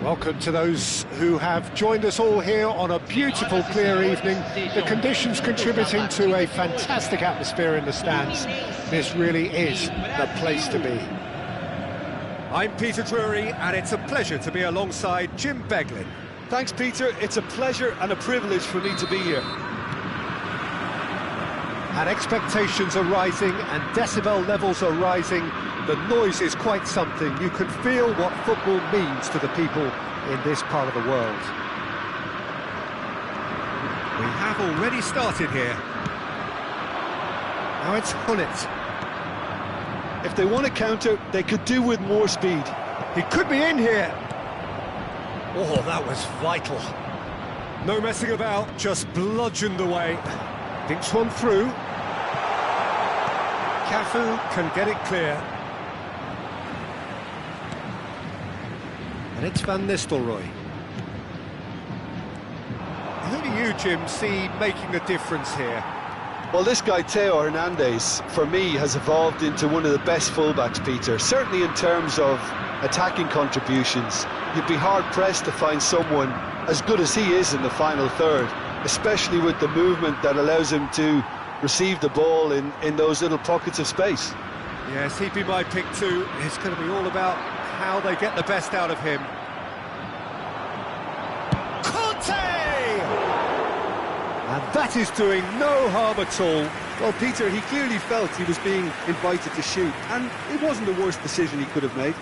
Welcome to those who have joined us all here on a beautiful, clear evening. The conditions contributing to a fantastic atmosphere in the stands. This really is the place to be. I'm Peter Drury, and it's a pleasure to be alongside Jim Beglin. Thanks, Peter. It's a pleasure and a privilege for me to be here. And expectations are rising, and decibel levels are rising. The noise is quite something. You can feel what football means to the people in this part of the world. We have already started here. Now it's Hullet. If they want to counter, they could do with more speed. He could be in here. Oh, that was vital. No messing about, just bludgeoned away. Dinks one through. Cafu can get it clear. And it's Van Nistelrooy. Who do you, Jim, see making the difference here? Well, this guy, Theo Hernandez, for me, has evolved into one of the best fullbacks, Peter. Certainly in terms of attacking contributions. You'd be hard-pressed to find someone as good as he is in the final third, especially with the movement that allows him to receive the ball in those little pockets of space. Yes, he'd be my pick too. It's going to be all about how they get the best out of him. And that is doing no harm at all. Well, Peter, he clearly felt he was being invited to shoot, and it wasn't the worst decision he could have made.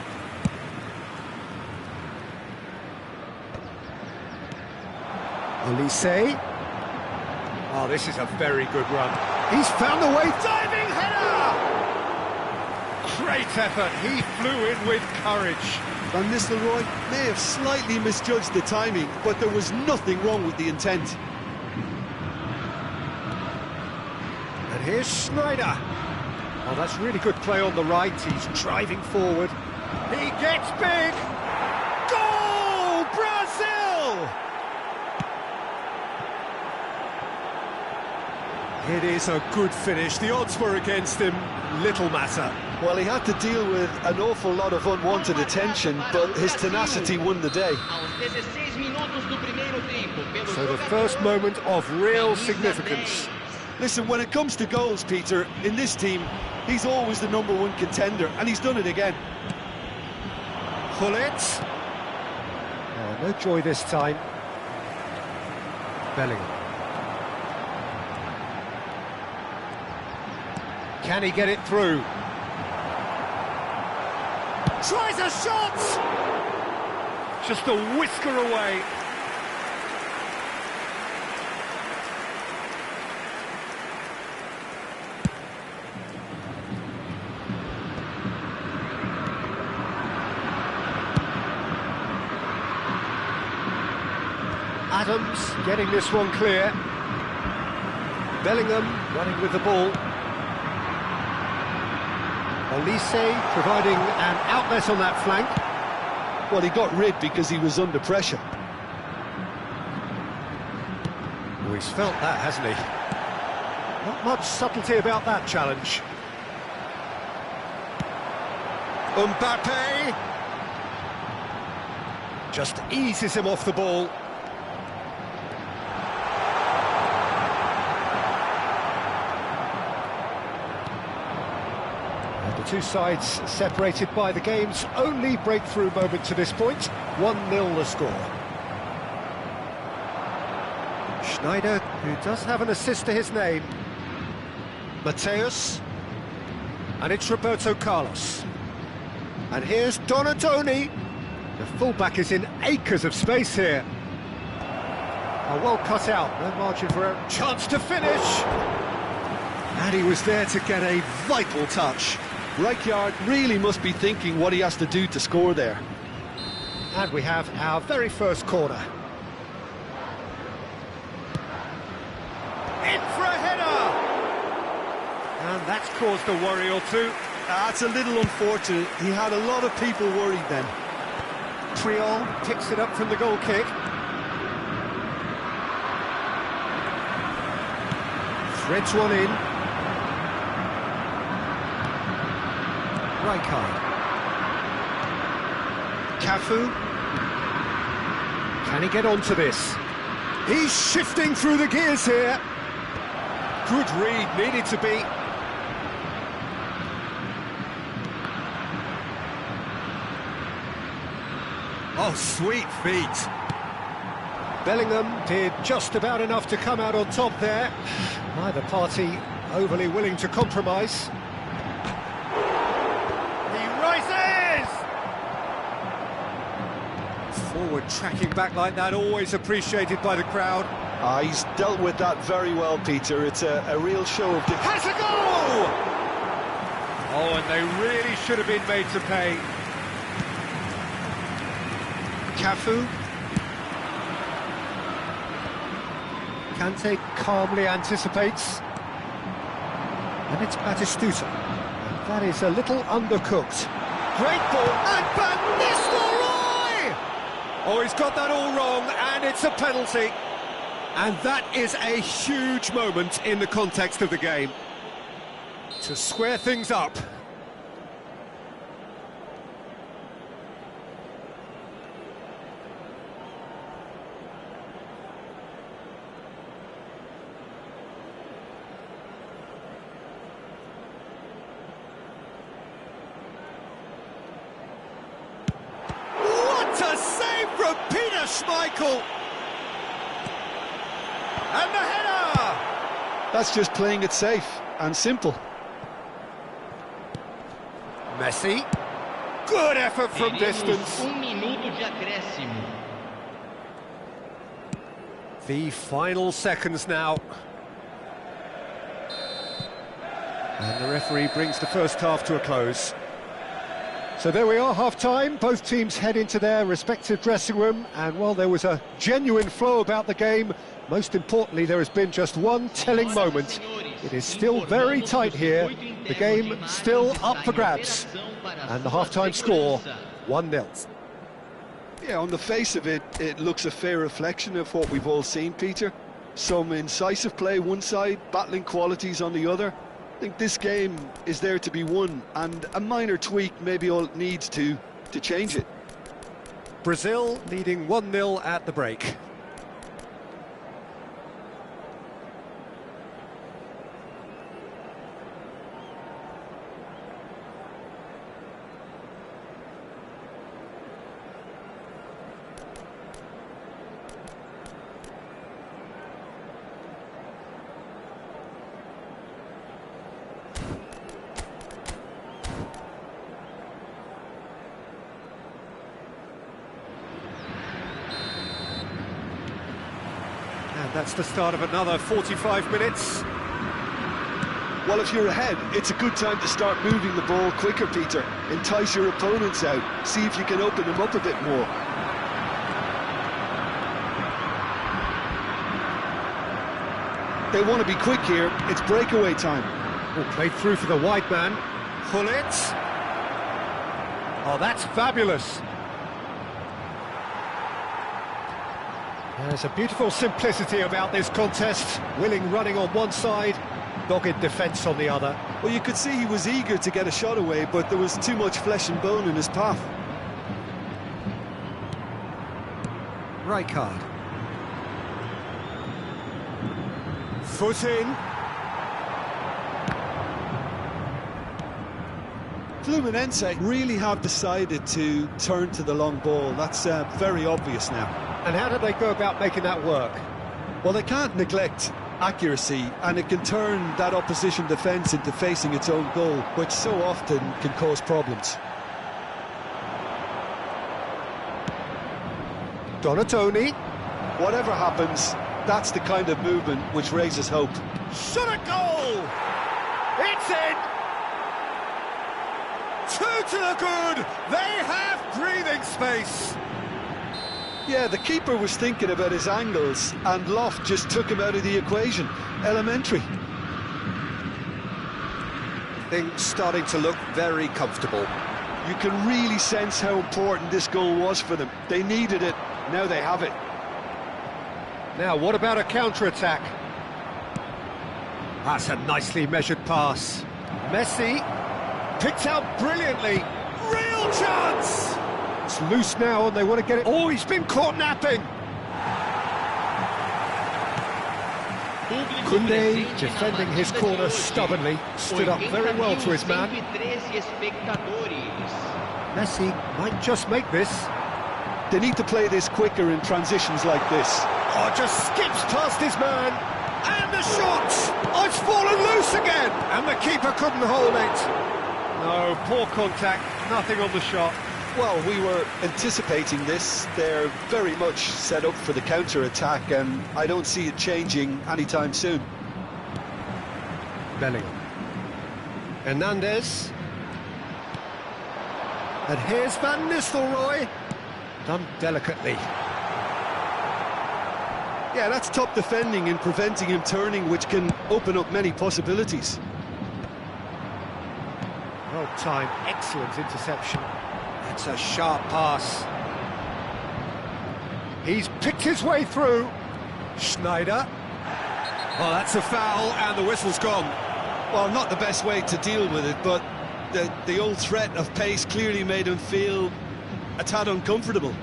Olise. Oh, this is a very good run. He's found a way, diving header! Great effort, he flew in with courage. Van Nistelrooy may have slightly misjudged the timing, but there was nothing wrong with the intent. And here's Schneider. Oh, that's really good play on the right. He's driving forward. He gets big. Goal! Brazil! It is a good finish. The odds were against him. Little matter. Well, he had to deal with an awful lot of unwanted attention, but his tenacity won the day. So the first moment of real significance. Listen, when it comes to goals, Peter, in this team, he's always the #1 contender, and he's done it again. Hullet. Oh, no joy this time. Bellingham. Can he get it through? Tries a shot! Just a whisker away. Adams getting this one clear. Bellingham running with the ball. Olise providing an outlet on that flank. Well, he got rid because he was under pressure. Oh, he's felt that, hasn't he? Not much subtlety about that challenge. Mbappe just eases him off the ball. The two sides separated by the game's only breakthrough moment to this point. 1-0 the score. Schneider, who does have an assist to his name. Mateus. And it's Roberto Carlos. And here's Donadoni. The fullback is in acres of space here. Oh, well cut out, no margin for error. Chance to finish. And he was there to get a vital touch. Rijkaard really must be thinking what he has to do to score there. And we have our very first corner. In for a header! And that's caused a worry or two. That's a little unfortunate. He had a lot of people worried then. Triol picks it up from the goal kick. Threads one in. Rijkaard. Cafu. Can he get onto this? He's shifting through the gears here. Good read, needed to be. Oh, sweet feet. Bellingham did just about enough to come out on top there. Neither party overly willing to compromise. He rises! Forward tracking back like that, always appreciated by the crowd. He's dealt with that very well, Peter. It's a real show of... Has a goal! Oh, and they really should have been made to pay. Cafu. Kante calmly anticipates. And it's Batistuta. And that is a little undercooked. Great ball, and Van Nistelrooy! Oh, he's got that all wrong, and it's a penalty. And that is a huge moment in the context of the game. To square things up. What a save from Peter Schmeichel! And the header! That's just playing it safe and simple. Messi. Good effort from distance. Minuto de acréscimo. The final seconds now. And the referee brings the first half to a close. So there we are, half-time. Both teams head into their respective dressing room. And while there was a genuine flow about the game, most importantly, there has been just one telling moment. It is still very tight here. The game still up for grabs. And the half-time score, 1-0. Yeah, on the face of it, it looks a fair reflection of what we've all seen, Peter. Some incisive play one side, battling qualities on the other. I think this game is there to be won, and a minor tweak maybe all it needs to change it. Brazil leading 1-0 at the break. And that's the start of another 45 minutes. Well, if you're ahead, it's a good time to start moving the ball quicker, Peter. Entice your opponents out, see if you can open them up a bit more. They want to be quick here, it's breakaway time. Oh, played through for the wide man. Pull it. Oh, that's fabulous. There's a beautiful simplicity about this contest. Willing running on one side, dogged defence on the other. Well, you could see he was eager to get a shot away, but there was too much flesh and bone in his path. Right card. Foot in. Fluminense really have decided to turn to the long ball. That's very obvious now. And how do they go about making that work? Well, they can't neglect accuracy, and it can turn that opposition defence into facing its own goal, which so often can cause problems. Donatoni. Whatever happens, that's the kind of movement which raises hope. Shot a goal! It's in! Two to the good! They have breathing space! Yeah, the keeper was thinking about his angles, and Loft just took him out of the equation. Elementary. Things starting to look very comfortable. You can really sense how important this goal was for them. They needed it, now they have it. Now, what about a counter-attack? That's a nicely measured pass. Messi picked out brilliantly. Real chance! It's loose now and they want to get it. Oh, he's been caught napping! Koundé, defending his corner stubbornly, stood up very well to his man. Messi might just make this. They need to play this quicker in transitions like this. Oh, just skips past his man. And the shot! Oh, it's fallen loose again! And the keeper couldn't hold it. No, poor contact, nothing on the shot. Well, we were anticipating this. They're very much set up for the counter-attack, and I don't see it changing anytime soon. Bellingham. Hernandez. And here's Van Nistelrooy. Done delicately. Yeah, that's top defending and preventing him turning, which can open up many possibilities. Well timed, excellent interception. That's a sharp pass. He's picked his way through. Schneider. Oh, that's a foul, and the whistle's gone. Well, not the best way to deal with it, but the old threat of pace clearly made him feel a tad uncomfortable.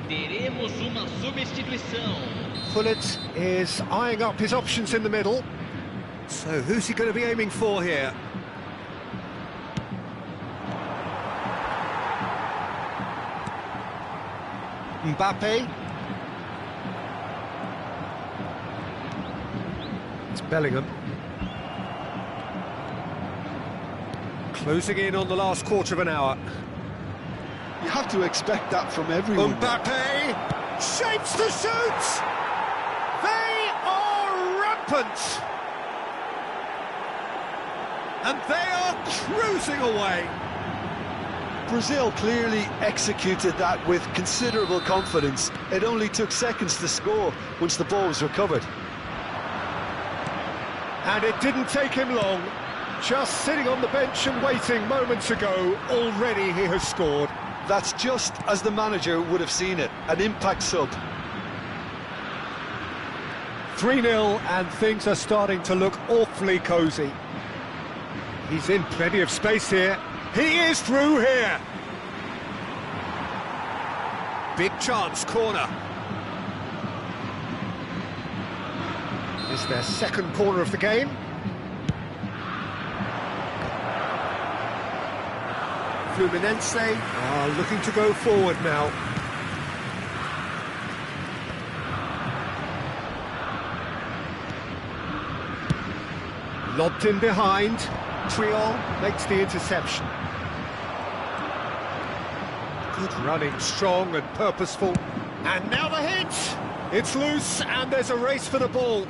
Teremos uma substituição. Pullet is eyeing up his options in the middle. So who's he going to be aiming for here? Mbappe. It's Bellingham. Closing in on the last quarter of an hour. You have to expect that from everyone. Mbappe shapes the shoot! They are rampant! And they are cruising away! Brazil clearly executed that with considerable confidence. It only took seconds to score once the ball was recovered. And it didn't take him long. Just sitting on the bench and waiting moments ago, already he has scored. That's just as the manager would have seen it, an impact sub. 3-0 and things are starting to look awfully cosy. He's in plenty of space here. He is through here. Big chance, corner. Is their second corner of the game. Fluminense are looking to go forward now. Lobbed in behind. Triol makes the interception. Good running, strong and purposeful. And now the hit! It's loose and there's a race for the ball.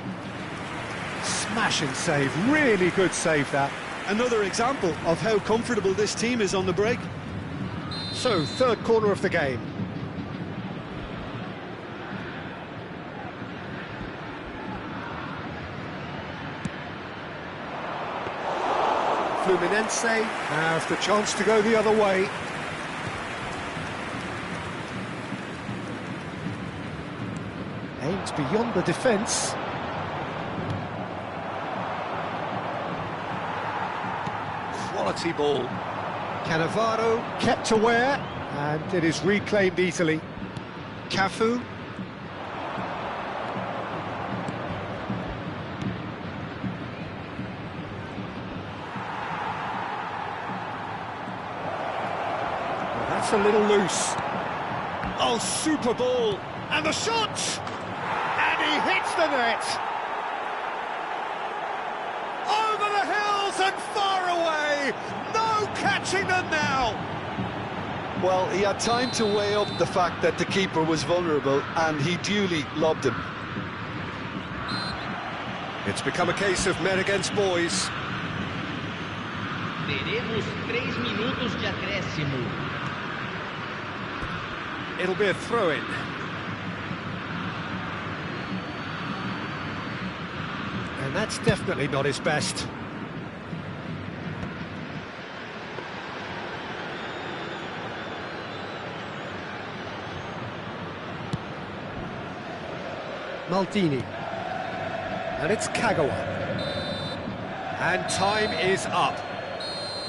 Smashing save, really good save that. Another example of how comfortable this team is on the break. So, third corner of the game. Fluminense have the chance to go the other way. Aimed beyond the defence. Quality ball. Cannavaro kept aware, and it is reclaimed easily. Cafu. Well, that's a little loose. Oh, super ball. And the shot! And he hits the net! Over the hills and far away! No catching them now! Well, he had time to weigh up the fact that the keeper was vulnerable, and he duly lobbed him. It's become a case of men against boys. Teremos 3 minutos de acréscimo. It'll be a throw-in. And that's definitely not his best. Maldini. And it's Kagawa. And time is up.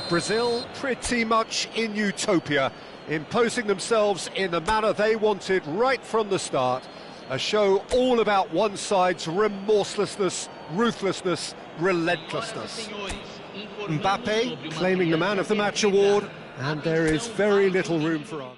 Brazil pretty much in utopia, imposing themselves in the manner they wanted right from the start. A show all about one side's remorselessness, ruthlessness, relentlessness. Mbappe claiming the Man of the Match award, and there is very little room for argument.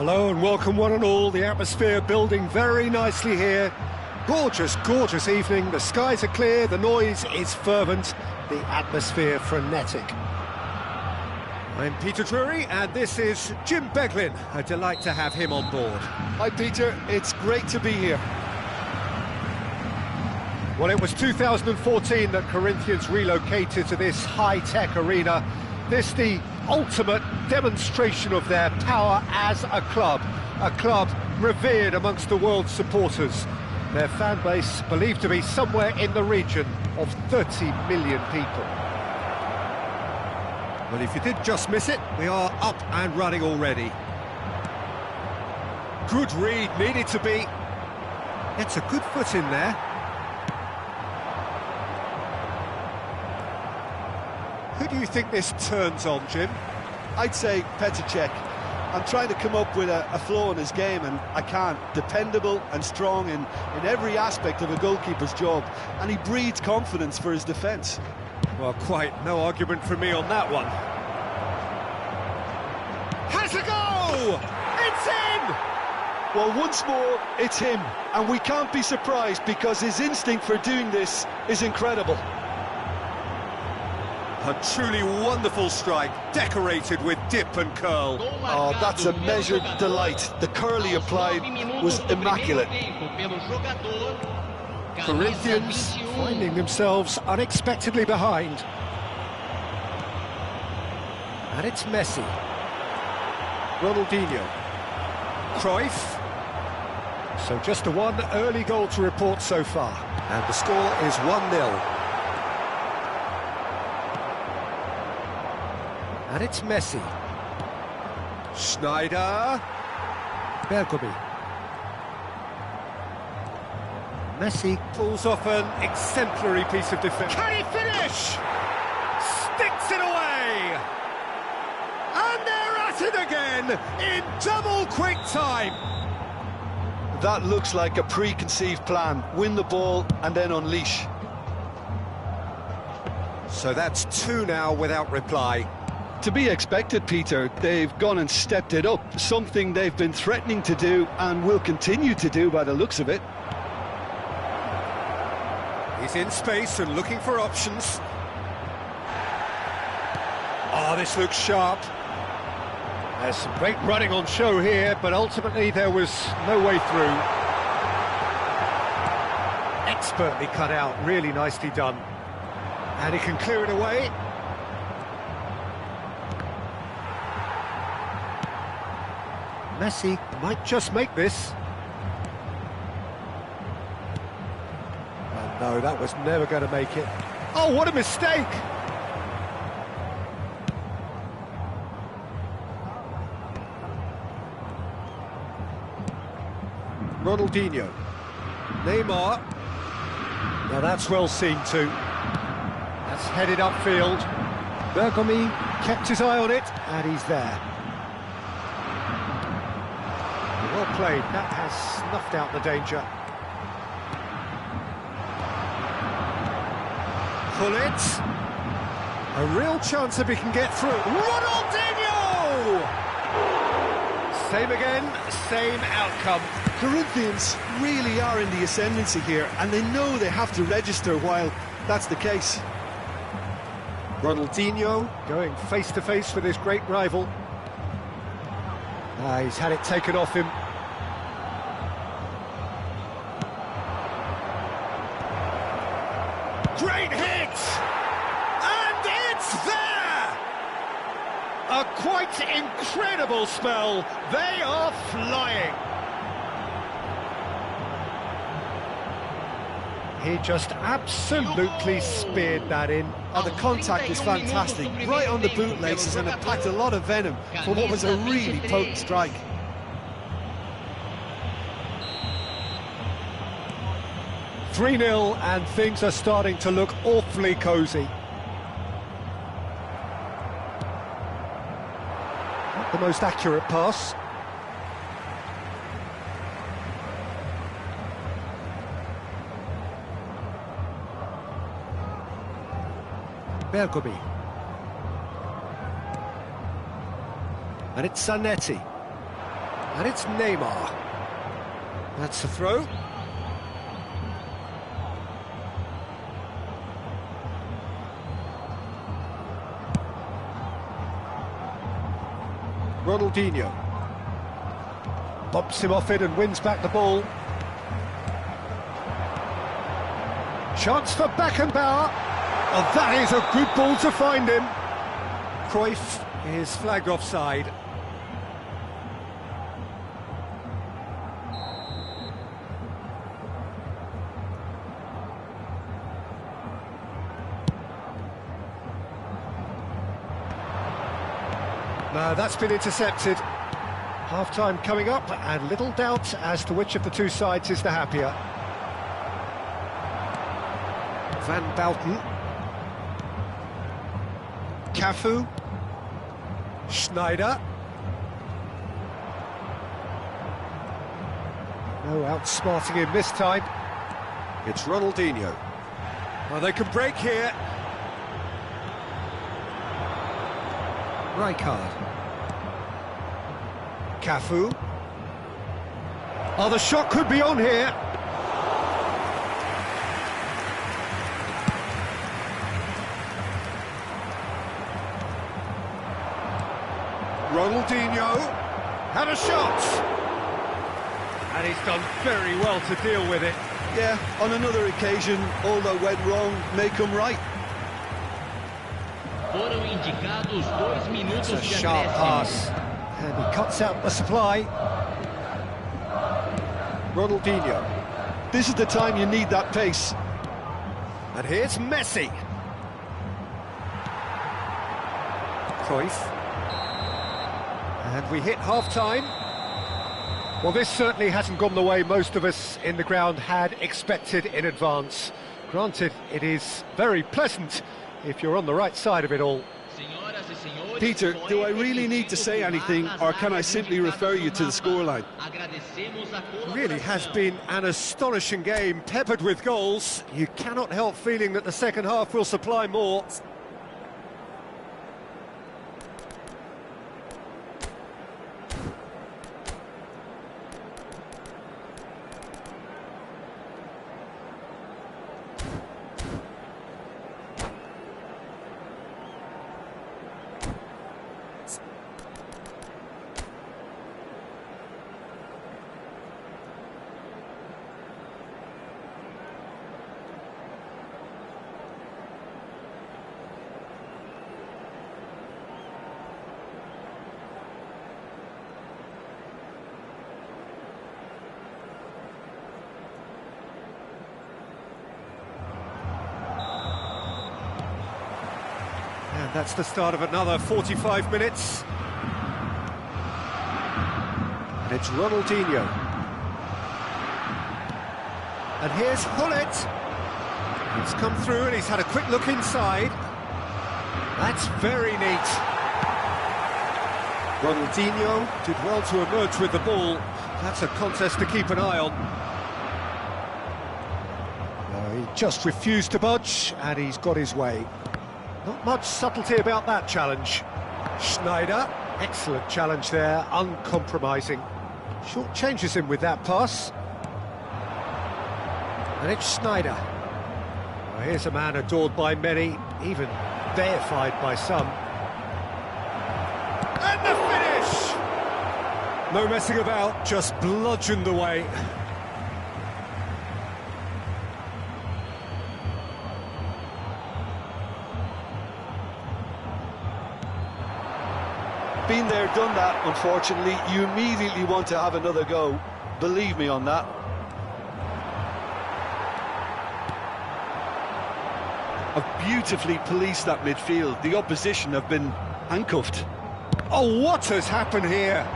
Hello and welcome one and all. The atmosphere building very nicely here. Gorgeous, gorgeous evening. The skies are clear, the noise is fervent, the atmosphere frenetic. I'm Peter Drury and this is Jim Beglin. A delight to have him on board. Hi Peter, it's great to be here. Well, it was 2014 that Corinthians relocated to this high-tech arena. This the ultimate demonstration of their power as a club revered amongst the world's supporters. Their fan base believed to be somewhere in the region of 30 million people. Well, if you did just miss it, we are up and running already. Good read, needed to be. It's a good foot in there. Who do you think this turns on, Jim? I'd say Petr Cech. I'm trying to come up with a flaw in his game and I can't. Dependable and strong in every aspect of a goalkeeper's job, and he breeds confidence for his defence. Well, quite no argument from me on that one. Has a go! It's in! Well, once more, it's him, and we can't be surprised because his instinct for doing this is incredible. A truly wonderful strike, decorated with dip and curl. Oh, that's a measured delight. The curl he applied was immaculate. Corinthians finding themselves unexpectedly behind. And it's Messi. Ronaldinho. Cruyff. So just the one early goal to report so far. And the score is 1-0. And it's Messi. Schneider. Bergomi. Messi pulls off an exemplary piece of defence. Can he finish? Sticks it away! And they're at it again in double quick time. That looks like a preconceived plan. Win the ball and then unleash. So that's 2 now without reply. To be expected, Peter. They've gone and stepped it up, something they've been threatening to do and will continue to do by the looks of it. He's in space and looking for options. Oh, this looks sharp. There's some great running on show here, but ultimately there was no way through. Expertly cut out, really nicely done. And he can clear it away. Messi might just make this. Oh, no, that was never going to make it. Oh, what a mistake! Ronaldinho. Neymar. Now that's well seen too. That's headed upfield. Bergomi kept his eye on it, and he's there. Well played, that has snuffed out the danger. Pull it. A real chance if he can get through. Ronaldinho! Same again, same outcome. Corinthians really are in the ascendancy here, and they know they have to register while that's the case. Ronaldinho going face-to-face with his great rival. He's had it taken off him. Great hit! And it's there! A quite incredible spell. They are flying. He just absolutely speared that in. Oh, the contact is fantastic, right on the bootlaces, and it packed a lot of venom for what was a really potent strike. (3-0) and things are starting to look awfully cosy. Not the most accurate pass. Bergomi. And it's Zanetti. And it's Neymar. That's the throw. Ronaldinho. Bumps him off it and wins back the ball. Chance for Beckenbauer. Oh, that is a good ball to find him. Cruyff is flagged offside. No, that's been intercepted. Half-time coming up, and little doubt as to which of the two sides is the happier. Van Bouten. Cafu. Schneider. No outsmarting him this time. It's Ronaldinho. Well, they can break here. Rijkaard. Cafu. Oh, the shot could be on here. Ronaldinho had a shot. And he's done very well to deal with it. Yeah, on another occasion, all that went wrong may come right. Foram indicados 2 minutos It's a de sharp acréscimo. pass. And he cuts out the supply. Ronaldinho. This is the time you need that pace. And here's Messi. Cruyff. And we hit half-time. Well, this certainly hasn't gone the way most of us in the ground had expected in advance. Granted, it is very pleasant if you're on the right side of it all. Senhoras e senhores, Peter, só do é I really need to say anything, or can I simply refer you to the scoreline? Agradecemos a It really has been an astonishing game, peppered with goals. You cannot help feeling that the second half will supply more. And that's the start of another 45 minutes. And it's Ronaldinho. And here's Hullet. He's come through and he's had a quick look inside. That's very neat. Ronaldinho did well to emerge with the ball. That's a contest to keep an eye on. No, he just refused to budge, and he's got his way. Not much subtlety about that challenge. Schneider, excellent challenge there, uncompromising. Short changes him with that pass. And it's Schneider. Well, here's a man adored by many, even deified by some. And the finish! No messing about, just bludgeoned away. Been there, done that, unfortunately. You immediately want to have another go. Believe me on that. Have beautifully policed that midfield. The opposition have been handcuffed. Oh, what has happened here?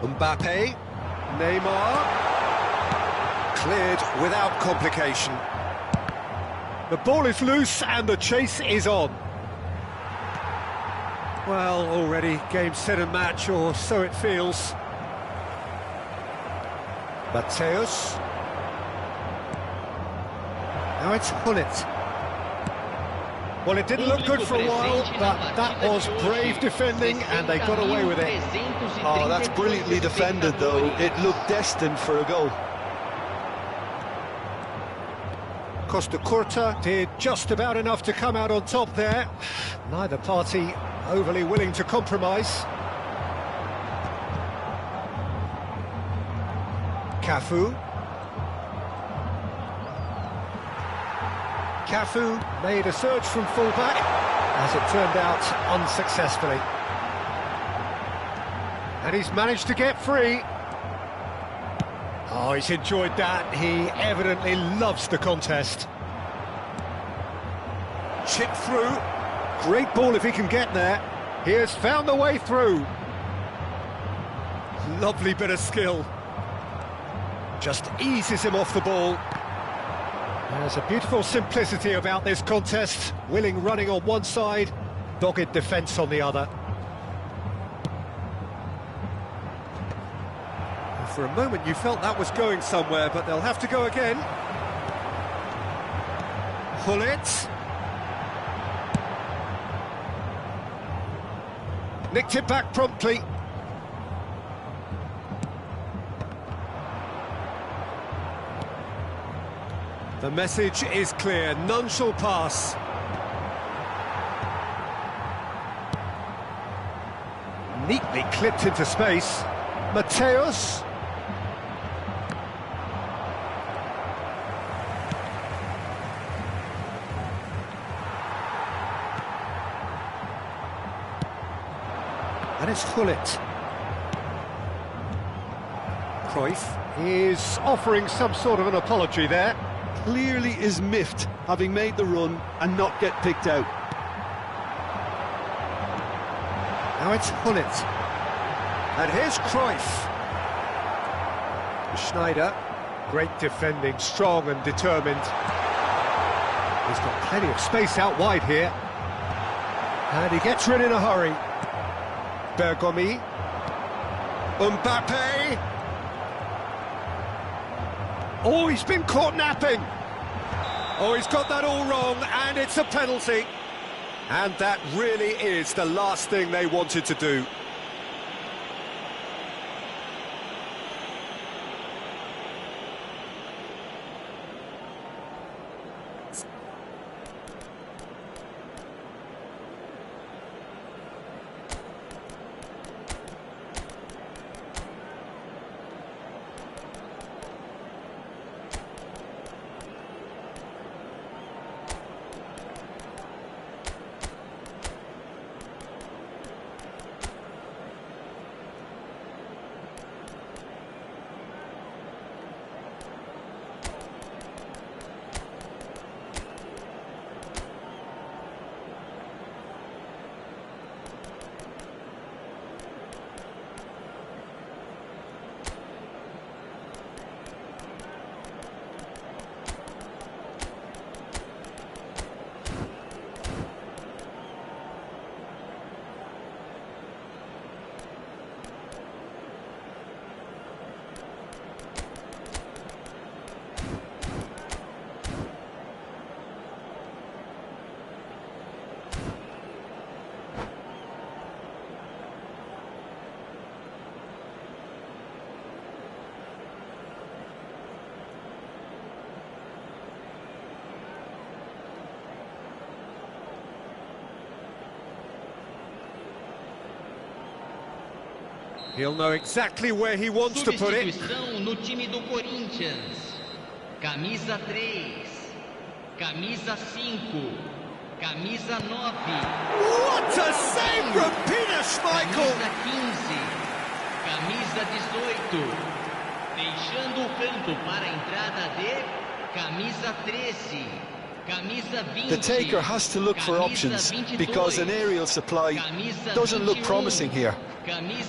Mbappe, Neymar, cleared without complication. The ball is loose and the chase is on. Well, already game, set and match, or so it feels. Mateus. Now it's Hullet. Well, it didn't look good for a while, but that was brave defending, and they got away with it. Oh, that's brilliantly defended, though. It looked destined for a goal. Costa Curta did just about enough to come out on top there. Neither party overly willing to compromise. Cafu. Cafu made a surge from fullback, as it turned out unsuccessfully. And he's managed to get free. Oh, he's enjoyed that. He evidently loves the contest. Chip through. Great ball if he can get there. He has found the way through. Lovely bit of skill. Just eases him off the ball. There's a beautiful simplicity about this contest. Willing running on one side, dogged defence on the other. For a moment you felt that was going somewhere, but they'll have to go again. Hullet. Nicked it back promptly. The message is clear, none shall pass. Neatly clipped into space. Mateus. And it's Hullet. Cruyff is offering some sort of an apology there. Clearly is miffed, having made the run and not get picked out. Now it's Hullet. And here's Cruyff. Schneider. Great defending, strong and determined. He's got plenty of space out wide here. And he gets rid in a hurry. Bergomi. Mbappe. Oh, he's been caught napping. Oh, he's got that all wrong, and it's a penalty. And that really is the last thing they wanted to do. He'll know exactly where he wants to put it. Substituição no time do Corinthians. Camisa 3, camisa 5, camisa 9. What a save from Peter Schmeichel! Camisa 15, camisa 18. Deixando o campo para a entrada de camisa 13. Camisa 20, the taker has to look for options because an aerial supply doesn't look promising here.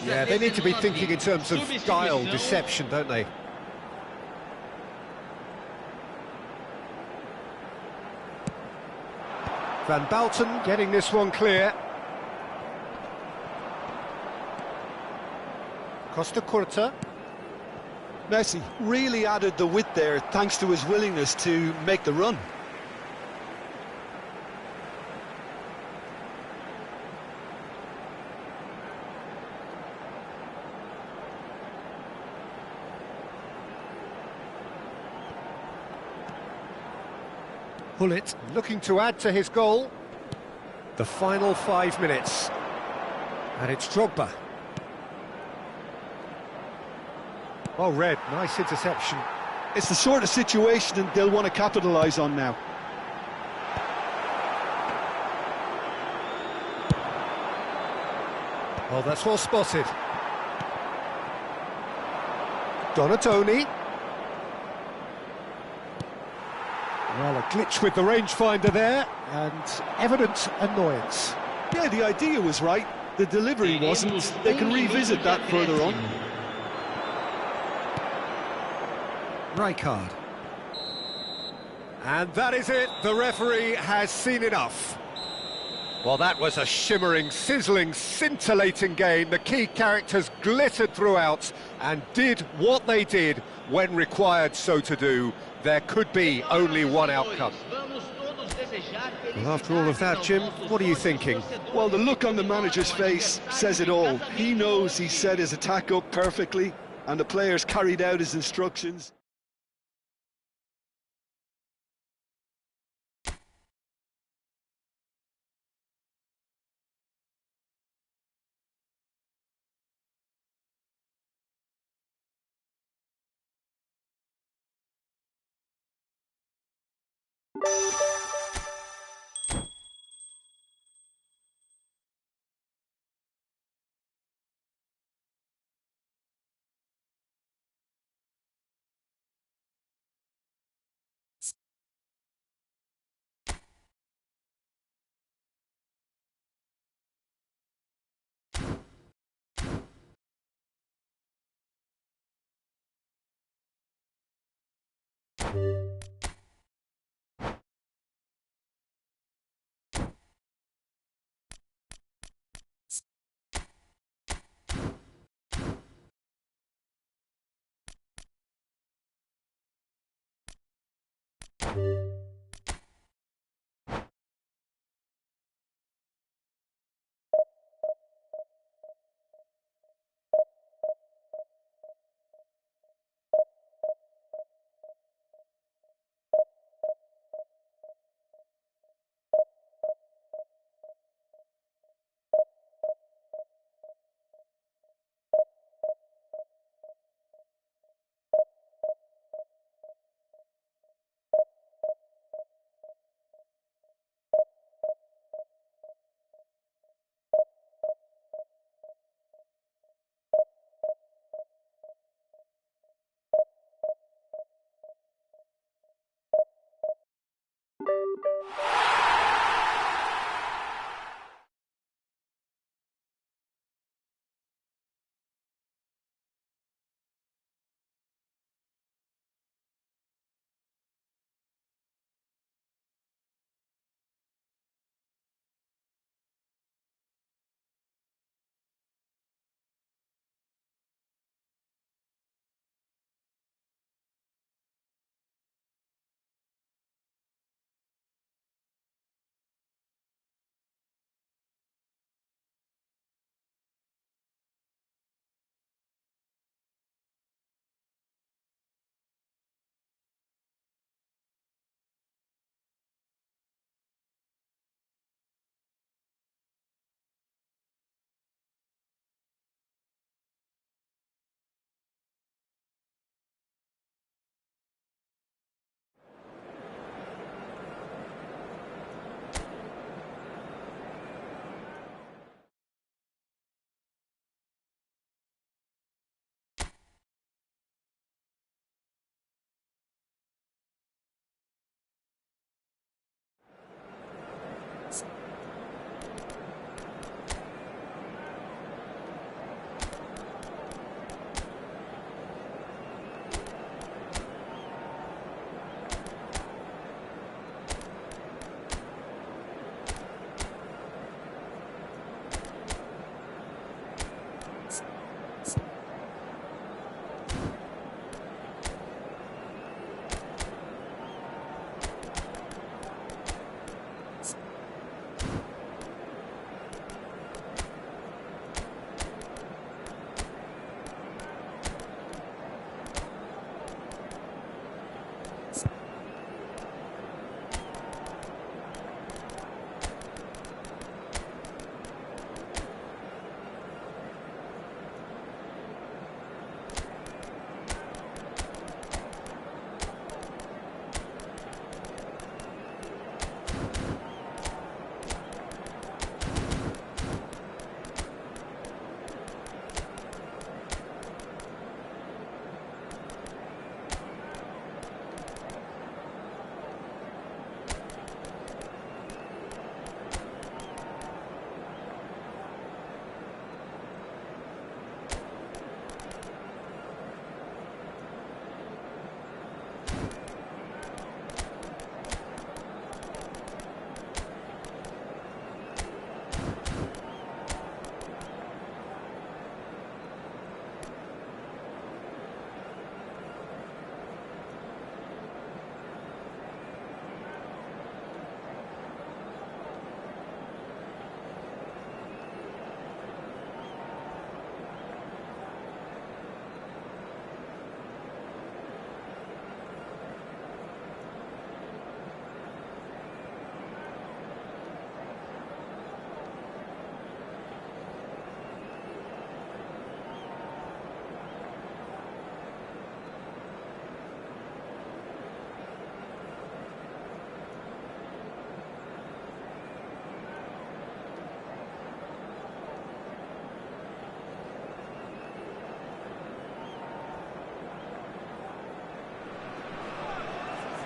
Yeah, they need to be thinking in terms of guile, deception, don't they? Van Balten getting this one clear. Costa Curta. Messi really added the width there thanks to his willingness to make the run. pull it, looking to add to his goal. The final 5 minutes. And it's Drogba. Well read, nice interception. It's the sort of situation they'll want to capitalise on now. Oh, that's well spotted. Donatoni. Well, a glitch with the rangefinder there, and evident annoyance. Yeah, the idea was right, the delivery wasn't. They can revisit that further on. Rijkaard. And that is it, the referee has seen enough. Well, that was a shimmering, sizzling, scintillating game. The key characters glittered throughout and did what they did when required so to do. There could be only one outcome. Well, after all of that, Jim, what are you thinking? Well, the look on the manager's face says it all. He knows he set his attack up perfectly, and the players carried out his instructions.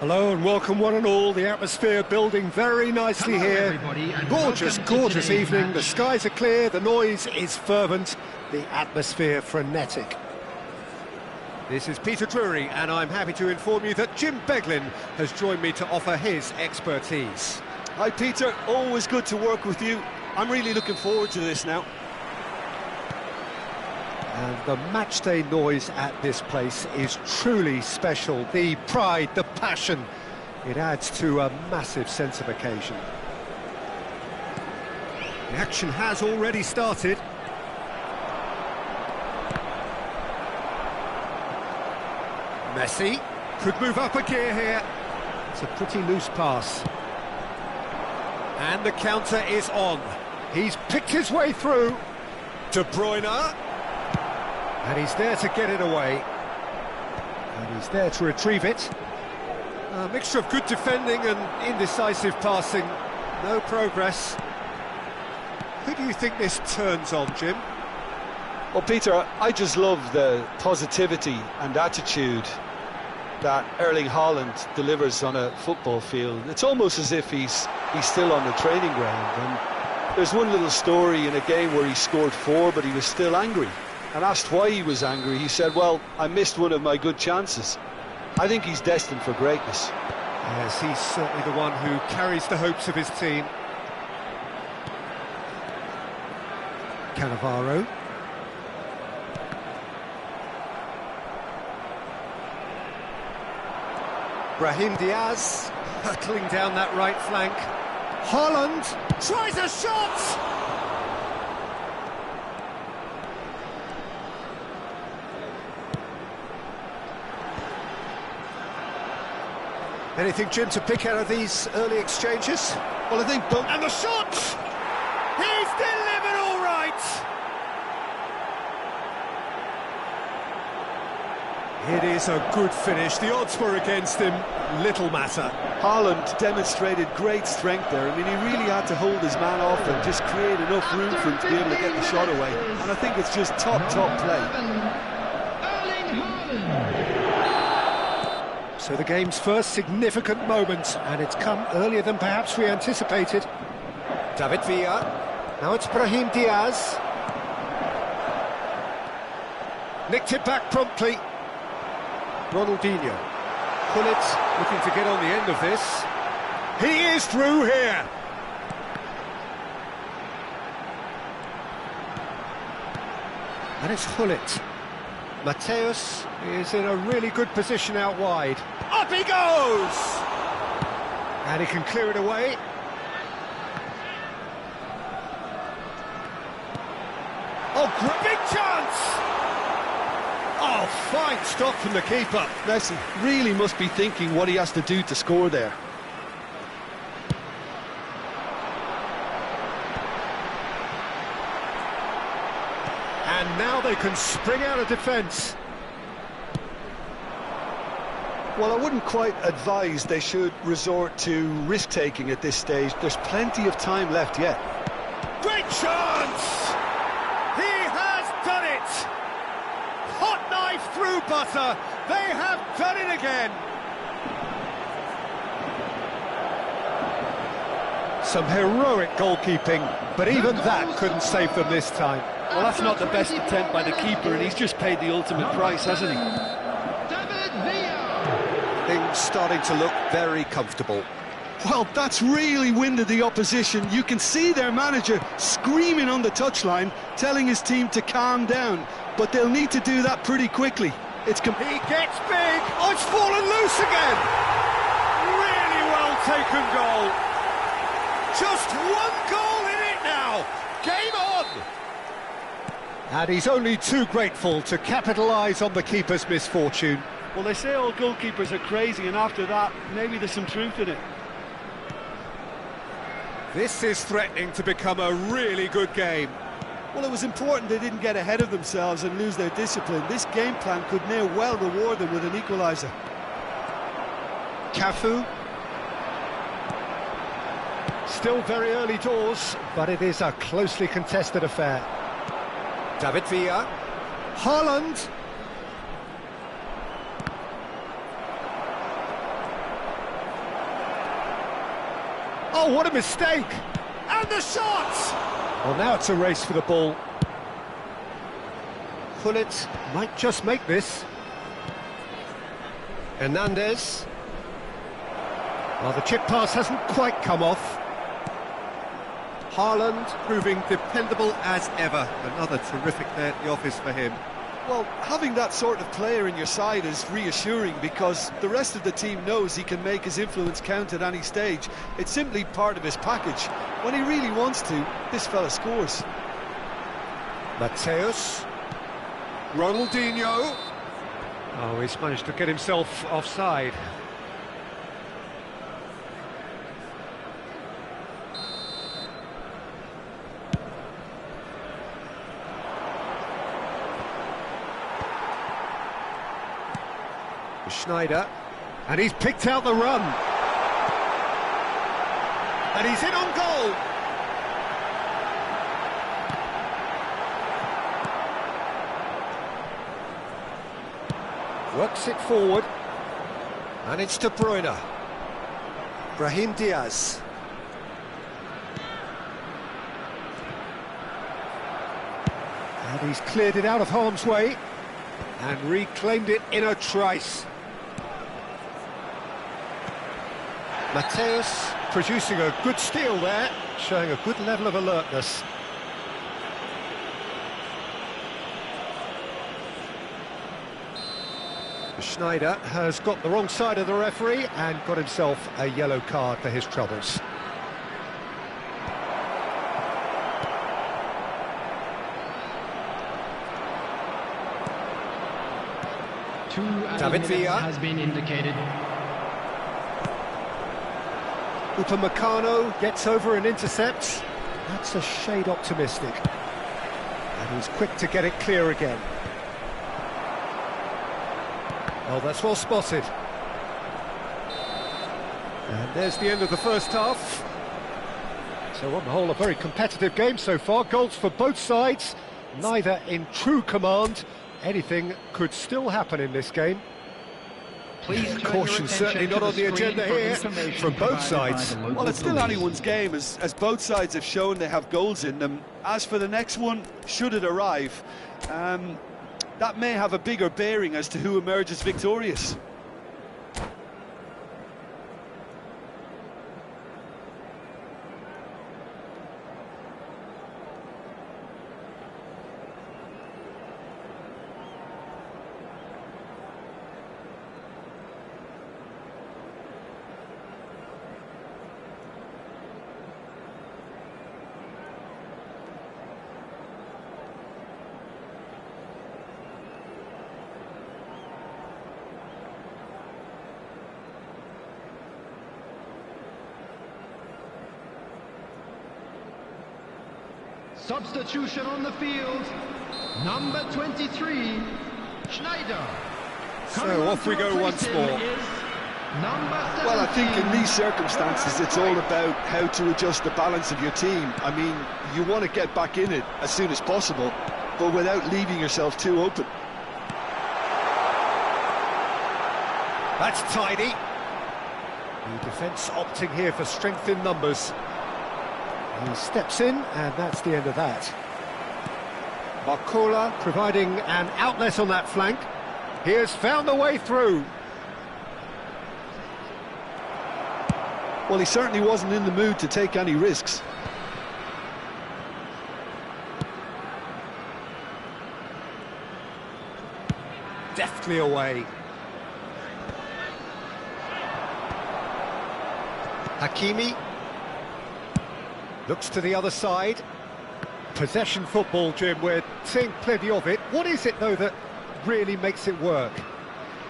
Hello and welcome one and all. The atmosphere building very nicely here. Gorgeous, gorgeous evening. The skies are clear, the noise is fervent, the atmosphere frenetic. This is Peter Drury and I'm happy to inform you that Jim Beglin has joined me to offer his expertise. Hi Peter, always good to work with you. I'm really looking forward to this now. And the matchday noise at this place is truly special. The pride, the passion, it adds to a massive sense of occasion. The action has already started. Messi could move up a gear here. It's a pretty loose pass. And the counter is on. He's picked his way through. De Bruyne. And he's there to get it away. And he's there to retrieve it. A mixture of good defending and indecisive passing. No progress. Who do you think this turns on, Jim? Well, Peter, I just love the positivity and attitude that Erling Haaland delivers on a football field. It's almost as if he's still on the training ground. And there's one little story in a game where he scored 4, but he was still angry. And asked why he was angry, he said, well, I missed one of my good chances. I think he's destined for greatness. Yes, he's certainly the one who carries the hopes of his team. Cannavaro. Brahim Diaz hurtling down that right flank. Haaland tries a shot! Anything, Jim, to pick out of these early exchanges? Well, I think both... And the shot! He's delivered all right! It is a good finish. The odds were against him. Little matter. Haaland demonstrated great strength there. I mean, he really had to hold his man off and just create enough room for him to be able to get the shot away. And I think it's just top play. So the game's first significant moment, and it's come earlier than perhaps we anticipated. David Villa, now it's Brahim Diaz. Nicked it back promptly. Ronaldinho. Gullit looking to get on the end of this. He is through here. And it's Gullit. Mateus is in a really good position out wide. Up he goes! And he can clear it away. Oh, big chance! Oh, fine stop from the keeper. Messi really must be thinking what he has to do to score there. And now they can spring out of defence. Well, I wouldn't quite advise they should resort to risk-taking at this stage. There's plenty of time left yet. Great chance! He has done it! Hot knife through butter. They have done it again. Some heroic goalkeeping, but even that couldn't save them this time. Well, that's not the best attempt by the keeper, and he's just paid the ultimate price, hasn't he? Things starting to look very comfortable. Well, that's really winded the opposition. You can see their manager screaming on the touchline, telling his team to calm down, but they'll need to do that pretty quickly. He gets big. Oh, it's fallen loose again. Really well taken goal. Just one goal in it now. Game on. And he's only too grateful to capitalise on the keeper's misfortune. Well, they say all goalkeepers are crazy, and after that, maybe there's some truth in it. This is threatening to become a really good game. Well, it was important they didn't get ahead of themselves and lose their discipline. This game plan could now well reward them with an equaliser. Cafu. Still very early doors, but it is a closely contested affair. David Villa. Haaland. Oh, what a mistake! And the shot! Well, now it's a race for the ball. Gullit might just make this. Hernandez. Well, the chip pass hasn't quite come off. Haaland proving dependable as ever. Another terrific day at the office for him. Well, having that sort of player in your side is reassuring because the rest of the team knows he can make his influence count at any stage. It's simply part of his package. When he really wants to, this fella scores. Mateus. Ronaldinho. Oh, he's managed to get himself offside. Schneider, and he's picked out the run, and he's in on goal. Works it forward, and it's De Bruyne. Brahim Diaz. And he's cleared it out of harm's way and reclaimed it in a trice. Mateus producing a good steal there, showing a good level of alertness. Schneider has got the wrong side of the referee and got himself a yellow card for his troubles. David Villa has been indicated. Upamecano gets over and intercepts. That's a shade optimistic. And he's quick to get it clear again. Well, that's well spotted. And there's the end of the first half. So on the whole, a very competitive game so far. Goals for both sides, neither in true command. Anything could still happen in this game. Caution certainly not on the agenda here from both sides. Well, it's still anyone's game, as both sides have shown they have goals in them. As for the next one, should it arrive, that may have a bigger bearing as to who emerges victorious. Substitution on the field, number 23, Schneider. So off we go once more. Well, I think in these circumstances it's all about how to adjust the balance of your team. I mean, you want to get back in it as soon as possible, but without leaving yourself too open. That's tidy. The defence opting here for strength in numbers. He steps in, and that's the end of that. Barcola providing an outlet on that flank. He has found a way through. Well, he certainly wasn't in the mood to take any risks. Deftly away. Hakimi looks to the other side. Possession football, Jim, we're seeing plenty of it. What is it, though, that really makes it work?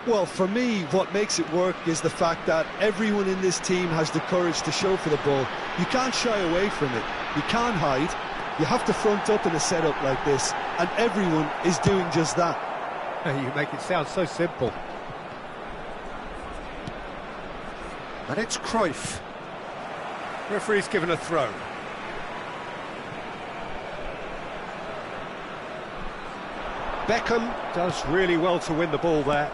Well, for me, what makes it work is the fact that everyone in this team has the courage to show for the ball. You can't shy away from it. You can't hide. You have to front up in a setup like this, and everyone is doing just that. You make it sound so simple. And it's Cruyff. Referee's given a throw. Beckham does really well to win the ball there.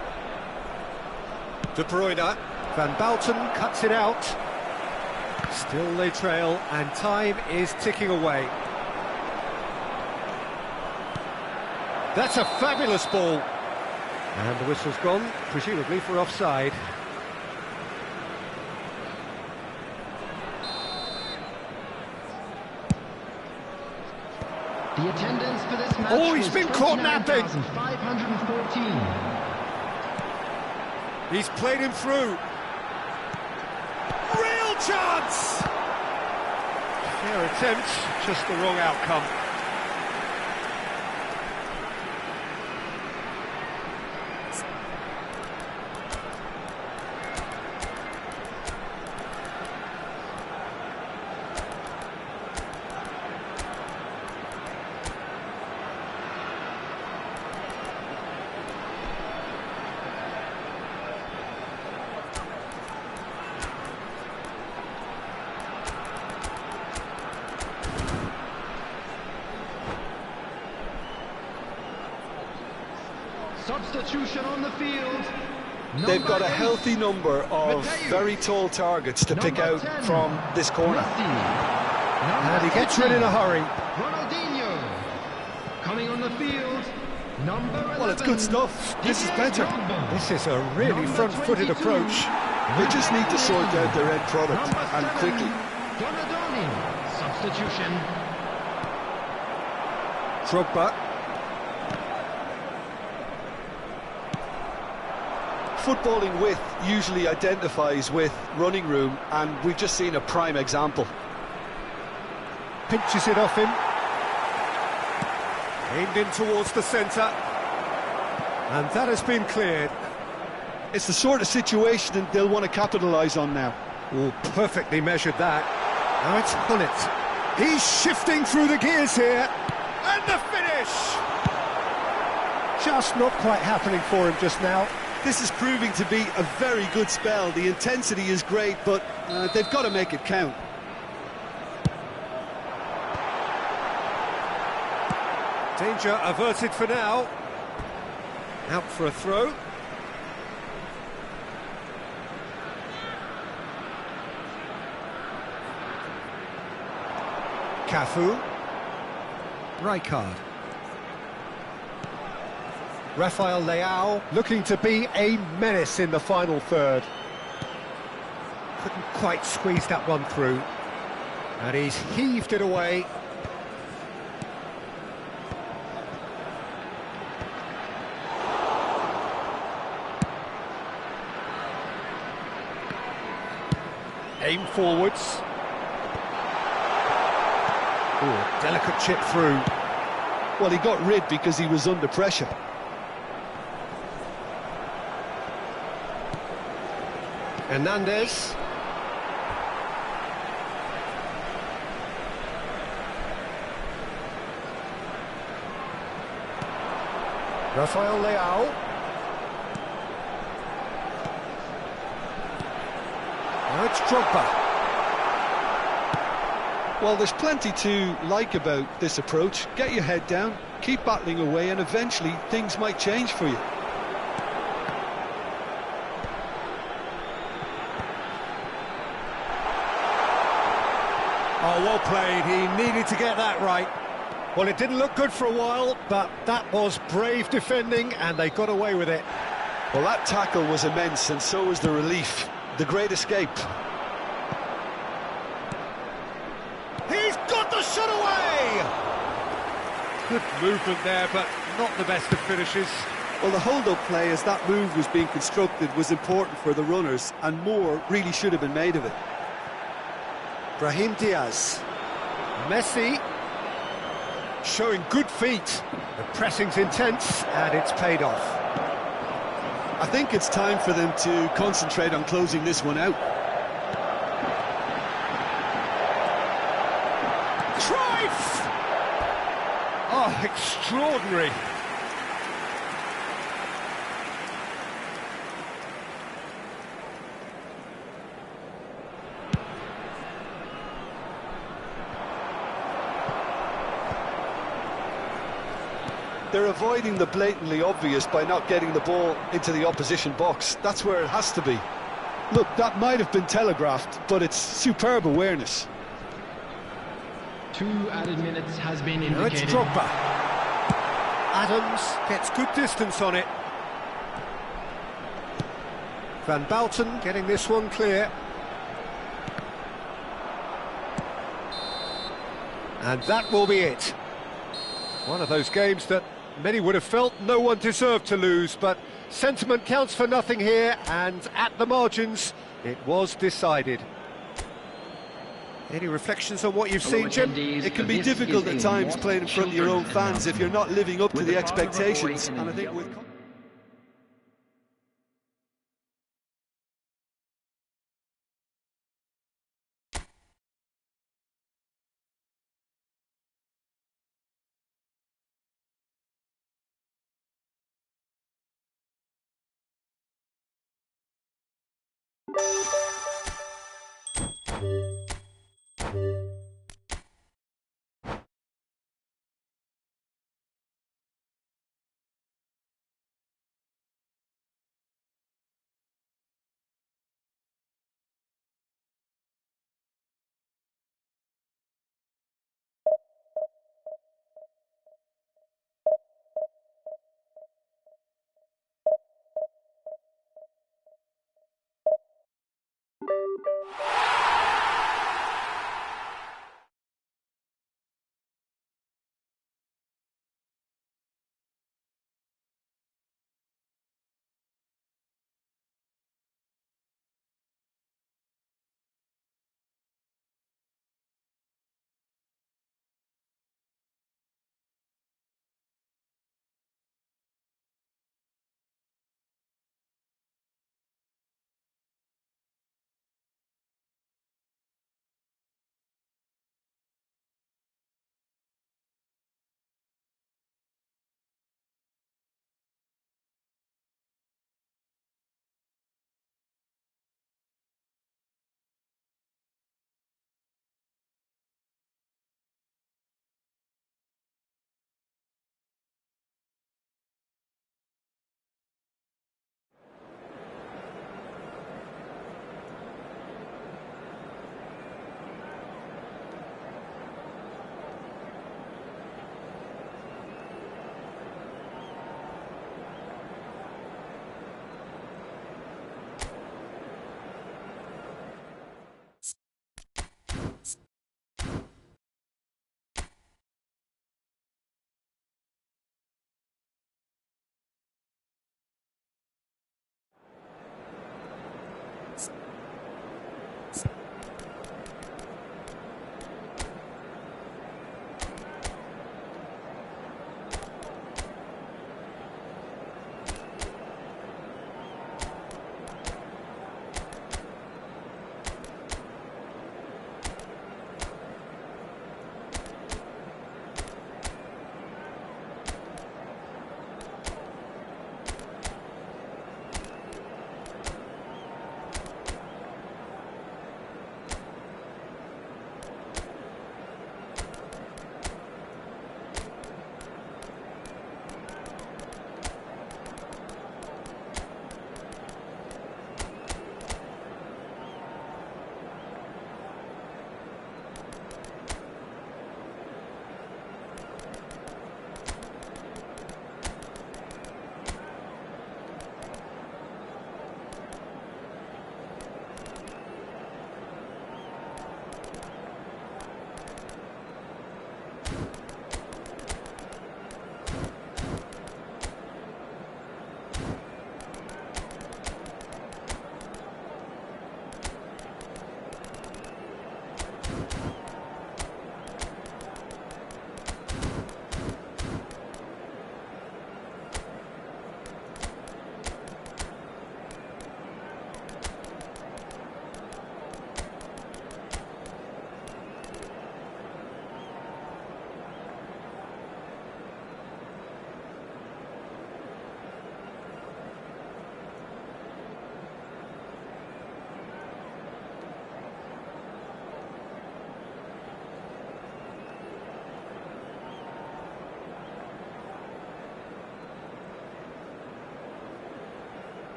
De Bruyne. Van Bouten cuts it out. Still they trail, and time is ticking away. That's a fabulous ball. And the whistle's gone, presumably for offside. The attendance for this match Oh, he's been caught napping. 514. He's played him through. Real chance! Fair attempt, just the wrong outcome. Substitution on the field. They've got a Number 8, healthy number of Mateo. very tall targets to pick Number out 10, from this corner. Messi. And he gets rid in a hurry. Ronaldinho. Coming on the field. Number 11. Well, it's good stuff. This is Didier better. Drogba. This is a really Number front-footed 22, approach. They just need to sort out their end product, Number and 7, quickly. Donadoni. Substitution. Drogba. Footballing width usually identifies with running room, and we've just seen a prime example. Pinches it off him. Aimed in towards the centre. And that has been cleared. It's the sort of situation they'll want to capitalise on now. Oh, perfectly measured that. Now it's Hunnit. He's shifting through the gears here. And the finish! Just not quite happening for him just now. This is proving to be a very good spell. The intensity is great, but they've got to make it count. Danger averted for now. Out for a throw. Cafu. Rijkaard. Rafael Leao looking to be a menace in the final third. Couldn't quite squeeze that one through. And he's heaved it away. Aim forwards. Ooh, delicate chip through. Well, he got rid because he was under pressure. Hernandez. Rafael Leao. Now it's Drogba. Well, there's plenty to like about this approach. Get your head down, keep battling away, and eventually things might change for you. Oh, well played. He needed to get that right. Well, it didn't look good for a while, but that was brave defending, and they got away with it. Well, that tackle was immense, and so was the relief. The great escape. He's got the shot away! Good movement there, but not the best of finishes. Well, the hold-up play as that move was being constructed was important for the runners, and more really should have been made of it. Brahim Diaz. Messi. Showing good feet. The pressing's intense, and it's paid off. I think it's time for them to concentrate on closing this one out. Cruyff! Oh, extraordinary. They're avoiding the blatantly obvious by not getting the ball into the opposition box. That's where it has to be. Look, that might have been telegraphed, but it's superb awareness. 2 added minutes has been Now it's indicated. Drogba. Adams gets good distance on it. Van Bouten getting this one clear. And that will be it. One of those games that many would have felt no one deserved to lose, but sentiment counts for nothing here, and at the margins, it was decided. Any reflections on what you've seen, Jim? It can be difficult at times playing in front of your own fans if you're not living up to the expectations, and I think with...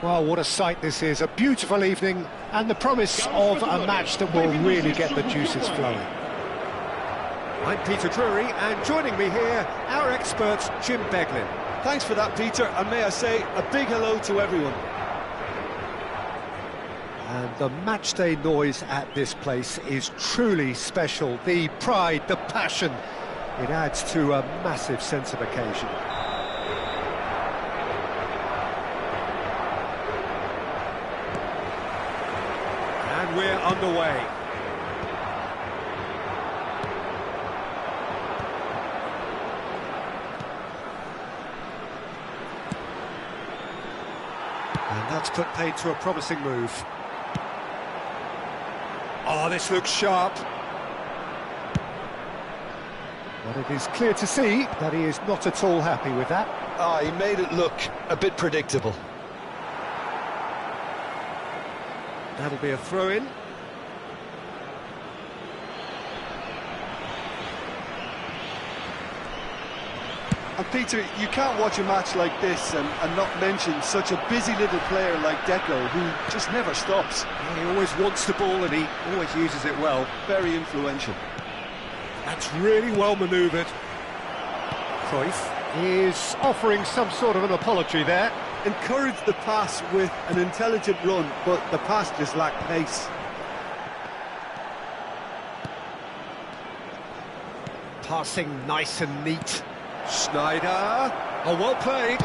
Well, what a sight this is, a beautiful evening, and the promise of a match that will really get the juices flowing. I'm Peter Drury, and joining me here, our expert, Jim Beglin. Thanks for that, Peter, and may I say a big hello to everyone. And the matchday noise at this place is truly special. The pride, the passion, it adds to a massive sense of occasion. And we're underway. And that's put paid to a promising move. Oh, this looks sharp. But it is clear to see that he is not at all happy with that. He made it look a bit predictable. That'll be a throw-in. And Peter, you can't watch a match like this and not mention such a busy little player like Deco, who just never stops. He always wants the ball and he always uses it well. Very influential. That's really well manoeuvred. Cruyff is offering some sort of an apology there. Encouraged the pass with an intelligent run, but the pass just lacked pace. Passing nice and neat. Schneider. Oh, well played.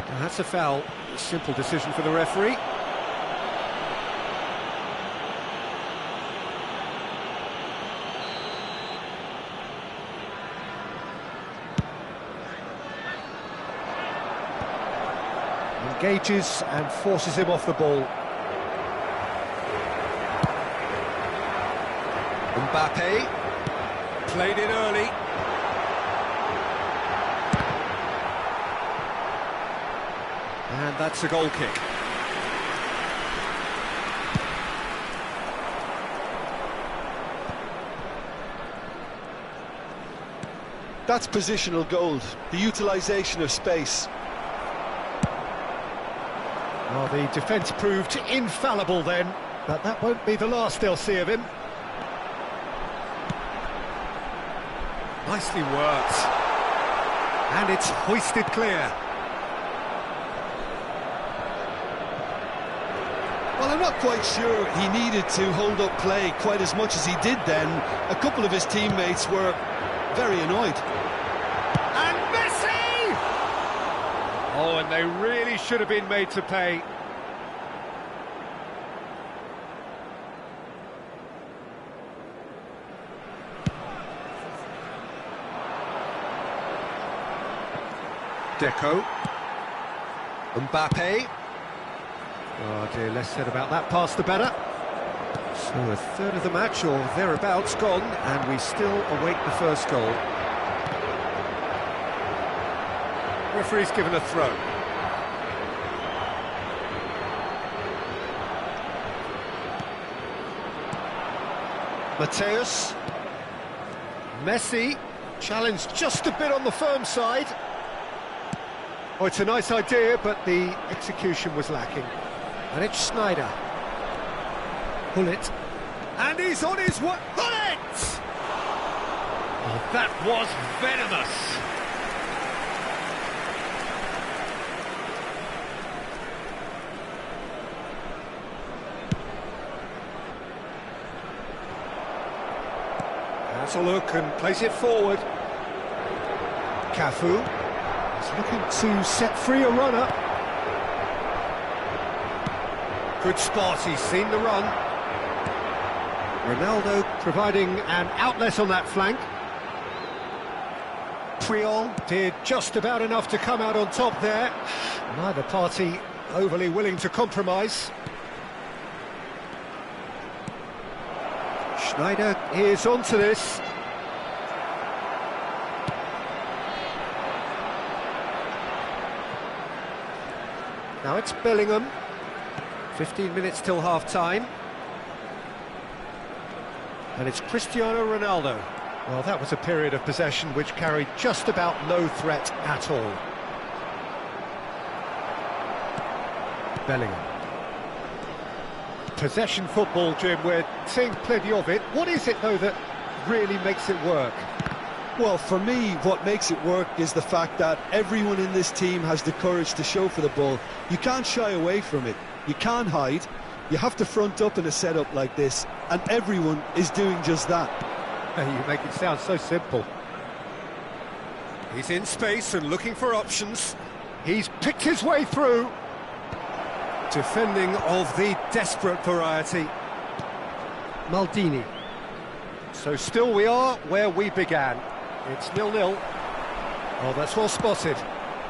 And that's a foul. A simple decision for the referee. Engages and forces him off the ball. Mbappe. Played in early. And that's a goal kick. That's positional gold, the utilisation of space. Well, the defence proved infallible then, but that won't be the last they'll see of him. Nicely worked. And it's hoisted clear. Well, I'm not quite sure he needed to hold up play quite as much as he did then. A couple of his teammates were very annoyed. And Messi! Oh, and they really should have been made to pay. Deco. Mbappe. Oh dear, less said about that pass the better. So a third of the match or thereabouts gone, and we still await the first goal. Referee's given a throw. Mateus. Messi. Challenged just a bit on the firm side. Oh, it's a nice idea, but the execution was lacking. And it's Schneider. Pull it. And he's on his way. Pull it! Oh, that was venomous. Has a look and plays it forward. Cafu is looking to set free a runner. Good spot, he's seen the run. Ronaldo providing an outlet on that flank. Puyol did just about enough to come out on top there. Neither party overly willing to compromise. Schneider is onto this. Now it's Bellingham. 15 minutes till half-time. And it's Cristiano Ronaldo. Well, that was a period of possession which carried just about no threat at all. Bellingham. Possession football, Jim, we're seeing plenty of it. What is it, though, that really makes it work? Well, for me, what makes it work is the fact that everyone in this team has the courage to show for the ball. You can't shy away from it. You can't hide. You have to front up in a setup like this, and everyone is doing just that. You make it sound so simple. He's in space and looking for options. He's picked his way through. Defending of the desperate variety. Maldini. So still we are where we began. It's 0-0. Oh, that's well spotted.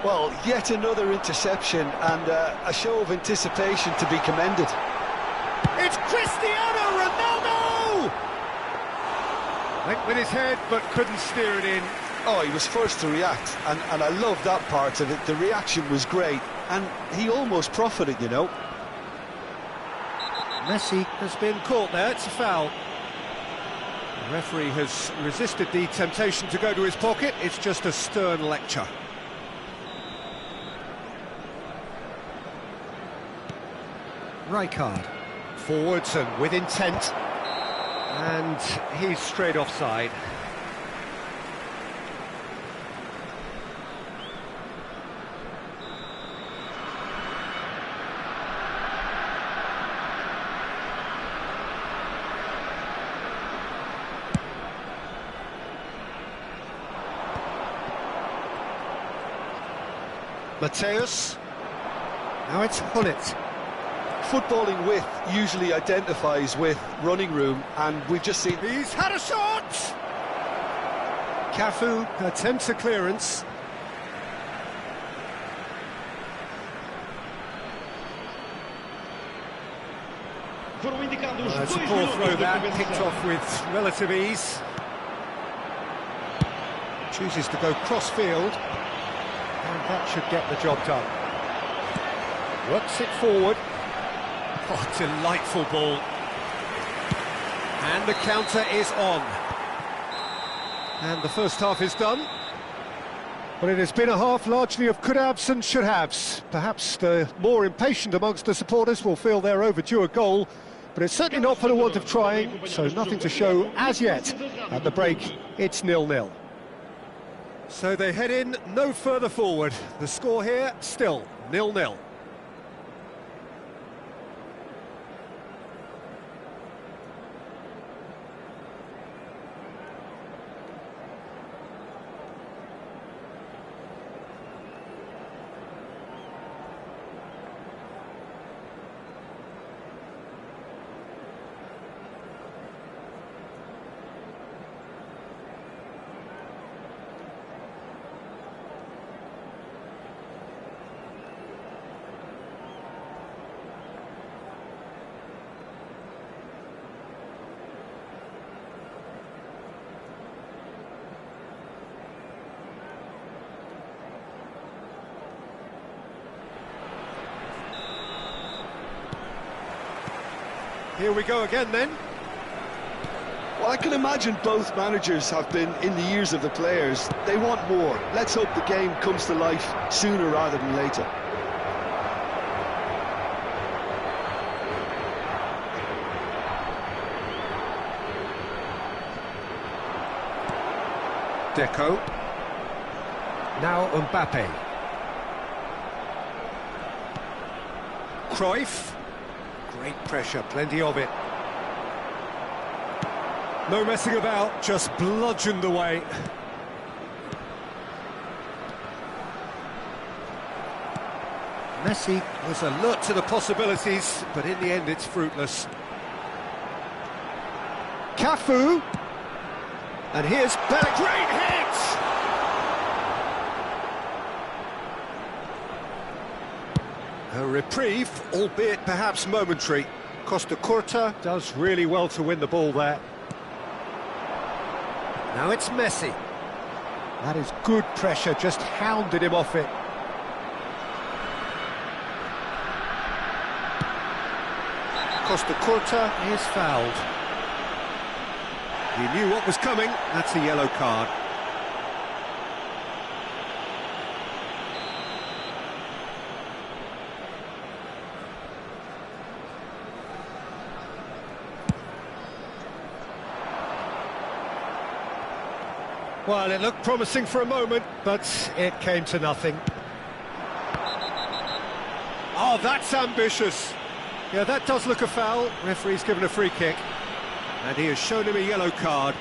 Well, yet another interception and a show of anticipation to be commended. It's Cristiano Ronaldo! Went with his head, but couldn't steer it in. Oh, he was first to react, and I love that part of it. The reaction was great, and he almost profited, you know. Messi has been caught there, it's a foul. The referee has resisted the temptation to go to his pocket. It's just a stern lecture. Rijkaard. Forwards and with intent. And he's straight offside. Mateus. Now it's Hullet. Footballing width usually identifies with running room, and we've just seen... He's had a shot! Cafu attempts a clearance. It's a poor throw that, picked off with relative ease. Chooses to go cross-field. And that should get the job done. Works it forward. Oh, delightful ball. And the counter is on. And the first half is done. But it has been a half largely of could-haves and should-haves. Perhaps the more impatient amongst the supporters will feel they're overdue a goal, but it's certainly not for the want of trying, so nothing to show as yet. At the break, it's 0-0. So they head in no further forward. The score here, still 0-0. Here we go again then. Well, I can imagine both managers have been in the ears of the players. They want more. Let's hope the game comes to life sooner rather than later. Deco. Now Mbappe. Cruyff. Great pressure, plenty of it. No messing about, just bludgeoned away. Messi was alert to the possibilities, but in the end it's fruitless. Cafu. And here's Bellingham. Great hit! A reprieve, albeit perhaps momentary. Costa Curta does really well to win the ball there. Now it's Messi. That is good pressure, just hounded him off it. Costa Curta is fouled. He knew what was coming, that's a yellow card. Well, it looked promising for a moment, but it came to nothing. Oh, that's ambitious. Yeah, that does look a foul. Referee's given a free kick, and he has shown him a yellow card.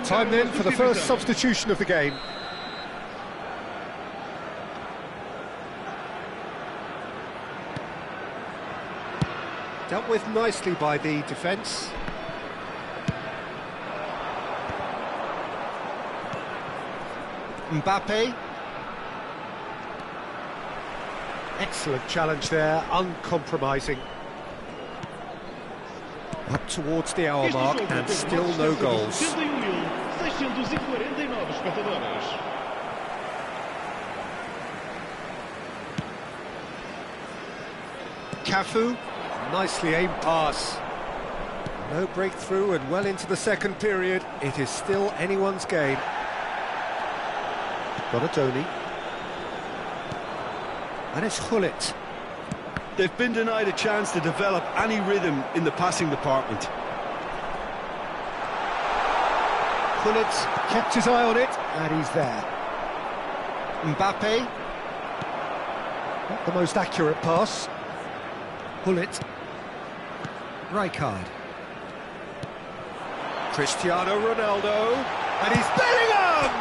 Time then for the first substitution of the game. Dealt with nicely by the defence. Mbappe. Excellent challenge there, uncompromising. Up towards the hour mark and still no goals. Cafu, nicely aimed pass. No breakthrough and well into the second period. It is still anyone's game. Donatoni. And it's Hullet. They've been denied a chance to develop any rhythm in the passing department. Hullet kept his eye on it, and he's there. Mbappe. Not the most accurate pass. Hullet. Rijkaard. Cristiano Ronaldo. And he's Bellingham!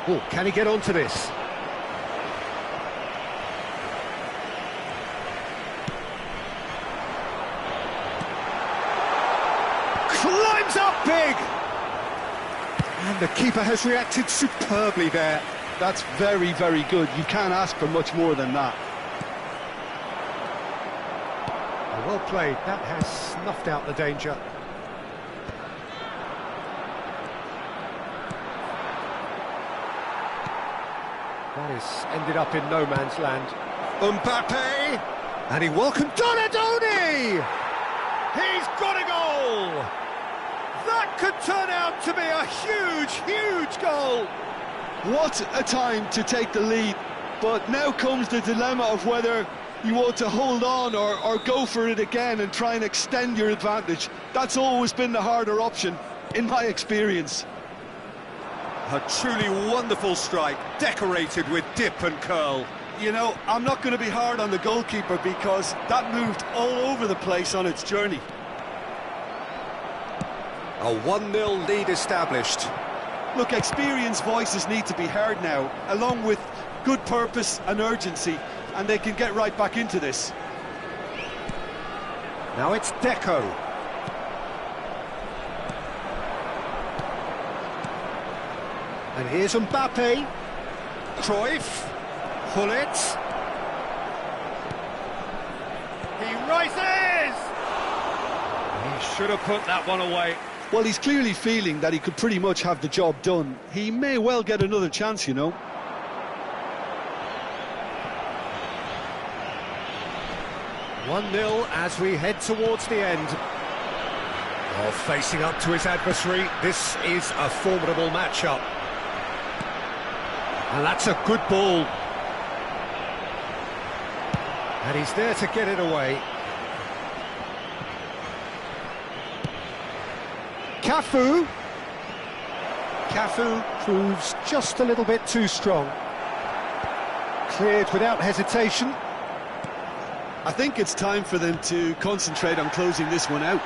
Oh, can he get onto this? Climbs up big! And the keeper has reacted superbly there. That's very, very good. You can't ask for much more than that. Well played. That has snuffed out the danger. That has ended up in no man's land. Mbappe! And he welcomed Donadoni! He's got a goal! That could turn out to be a huge, huge goal! What a time to take the lead. But now comes the dilemma of whether you want to hold on or go for it again and try and extend your advantage. That's always been the harder option, in my experience. A truly wonderful strike, decorated with dip and curl. You know, I'm not going to be hard on the goalkeeper because that moved all over the place on its journey. A 1-0 lead established. Look, experienced voices need to be heard now, along with good purpose and urgency, and they can get right back into this. Now it's Deco. And here's Mbappe. Cruyff. Hullet. He rises! He should have put that one away. Well, he's clearly feeling that he could pretty much have the job done. He may well get another chance, you know. 1-0 as we head towards the end. Oh, facing up to his adversary, this is a formidable matchup. And that's a good ball. And he's there to get it away. Cafu. Cafu proves just a little bit too strong. Cleared without hesitation. I think it's time for them to concentrate on closing this one out.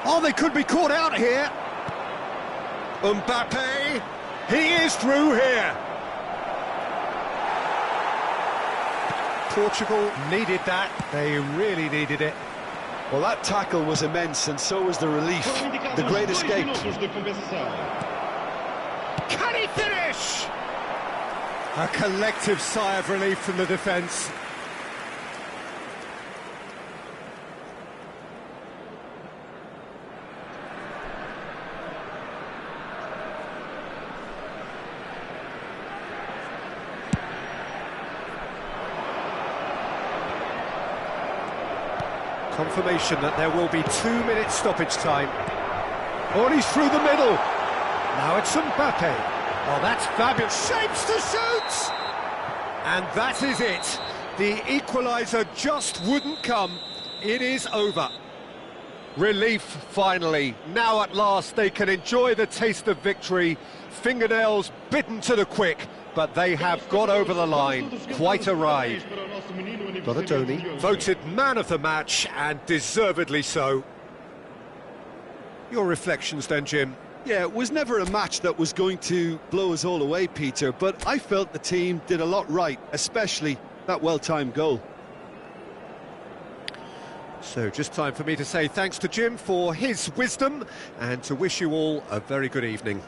Oh, they could be caught out here. Mbappe, he is through here. Portugal needed that, they really needed it. Well, that tackle was immense, and so was the relief. The great escape. Can he finish? A collective sigh of relief from the defence. Confirmation that there will be 2 minutes stoppage time. Oh, and he's through the middle. Now it's Mbappe. Oh, that's fabulous. Shapes to shoot! And that is it. The equaliser just wouldn't come. It is over. Relief, finally. Now at last they can enjoy the taste of victory. Fingernails bitten to the quick, but they have got over the line. Quite a ride. Donatoni voted man of the match, and deservedly so. Your reflections then, Jim? Yeah, it was never a match that was going to blow us all away, Peter, but I felt the team did a lot right, especially that well-timed goal. So just time for me to say thanks to Jim for his wisdom, and to wish you all a very good evening.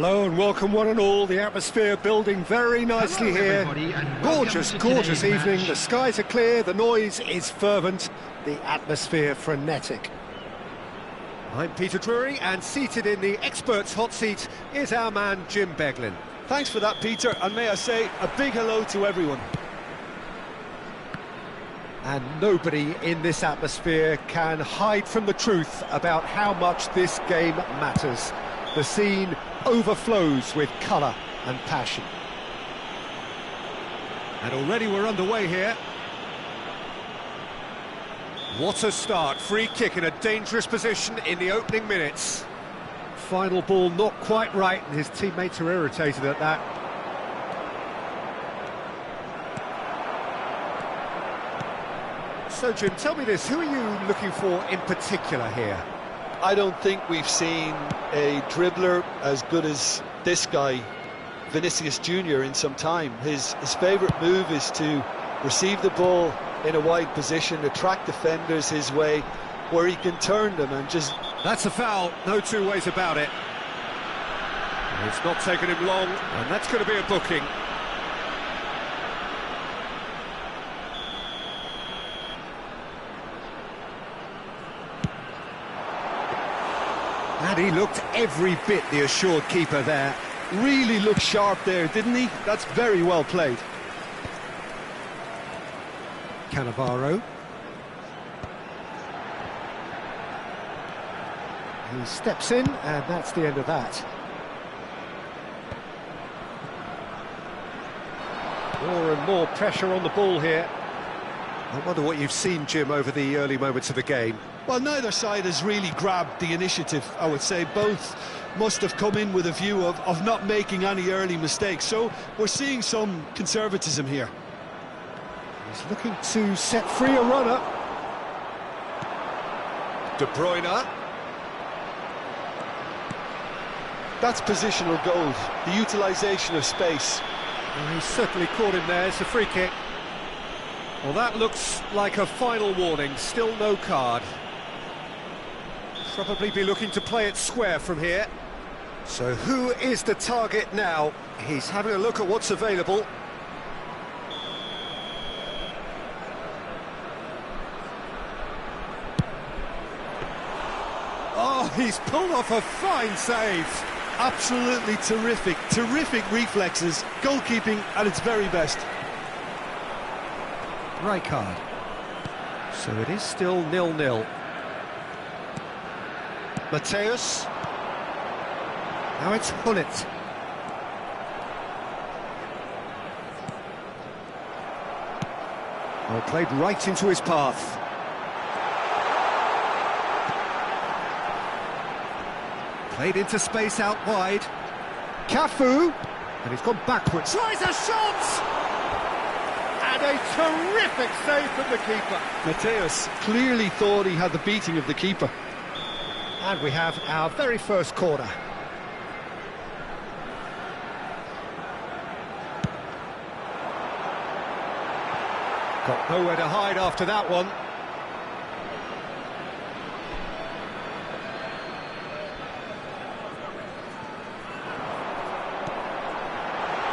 Hello and welcome one and all. The atmosphere building very nicely Hello, here. everybody, and welcome Gorgeous, to gorgeous today's evening. match. The skies are clear, the noise is fervent, the atmosphere frenetic. I'm Peter Drury, and seated in the experts' hot seat is our man Jim Beglin. Thanks for that, Peter, and may I say a big hello to everyone. And nobody in this atmosphere can hide from the truth about how much this game matters. The scene overflows with colour and passion. And already we're underway here. What a start, free kick in a dangerous position in the opening minutes. Final ball not quite right, and his teammates are irritated at that. So Jim, tell me this, who are you looking for in particular here? I don't think we've seen a dribbler as good as this guy, Vinicius Junior, in some time. His favourite move is to receive the ball in a wide position, attract defenders his way, where he can turn them and just... That's a foul, no two ways about it. It's not taken him long, and that's going to be a booking. And he looked every bit the assured keeper there. Really looked sharp there, didn't he? That's very well played. Cannavaro. He steps in, and that's the end of that. More and more pressure on the ball here. I wonder what you've seen, Jim, over the early moments of the game. Well, neither side has really grabbed the initiative, I would say. Both must have come in with a view of not making any early mistakes. So we're seeing some conservatism here. He's looking to set free a runner. De Bruyne. That's positional gold, the utilisation of space. Well, he's certainly caught him there. It's a free kick. Well, that looks like a final warning. Still no card. Probably be looking to play it square from here. So who is the target now? He's having a look at what's available. Oh, he's pulled off a fine save. Absolutely terrific reflexes, goalkeeping at its very best. Right card. So it is still 0-0. Mateus. Now it's Hullet. Well, played right into his path. Played into space out wide. Cafu. And he's gone backwards. Tries a shot! And a terrific save from the keeper. Mateus clearly thought he had the beating of the keeper. And we have our very first corner. Got nowhere to hide after that one.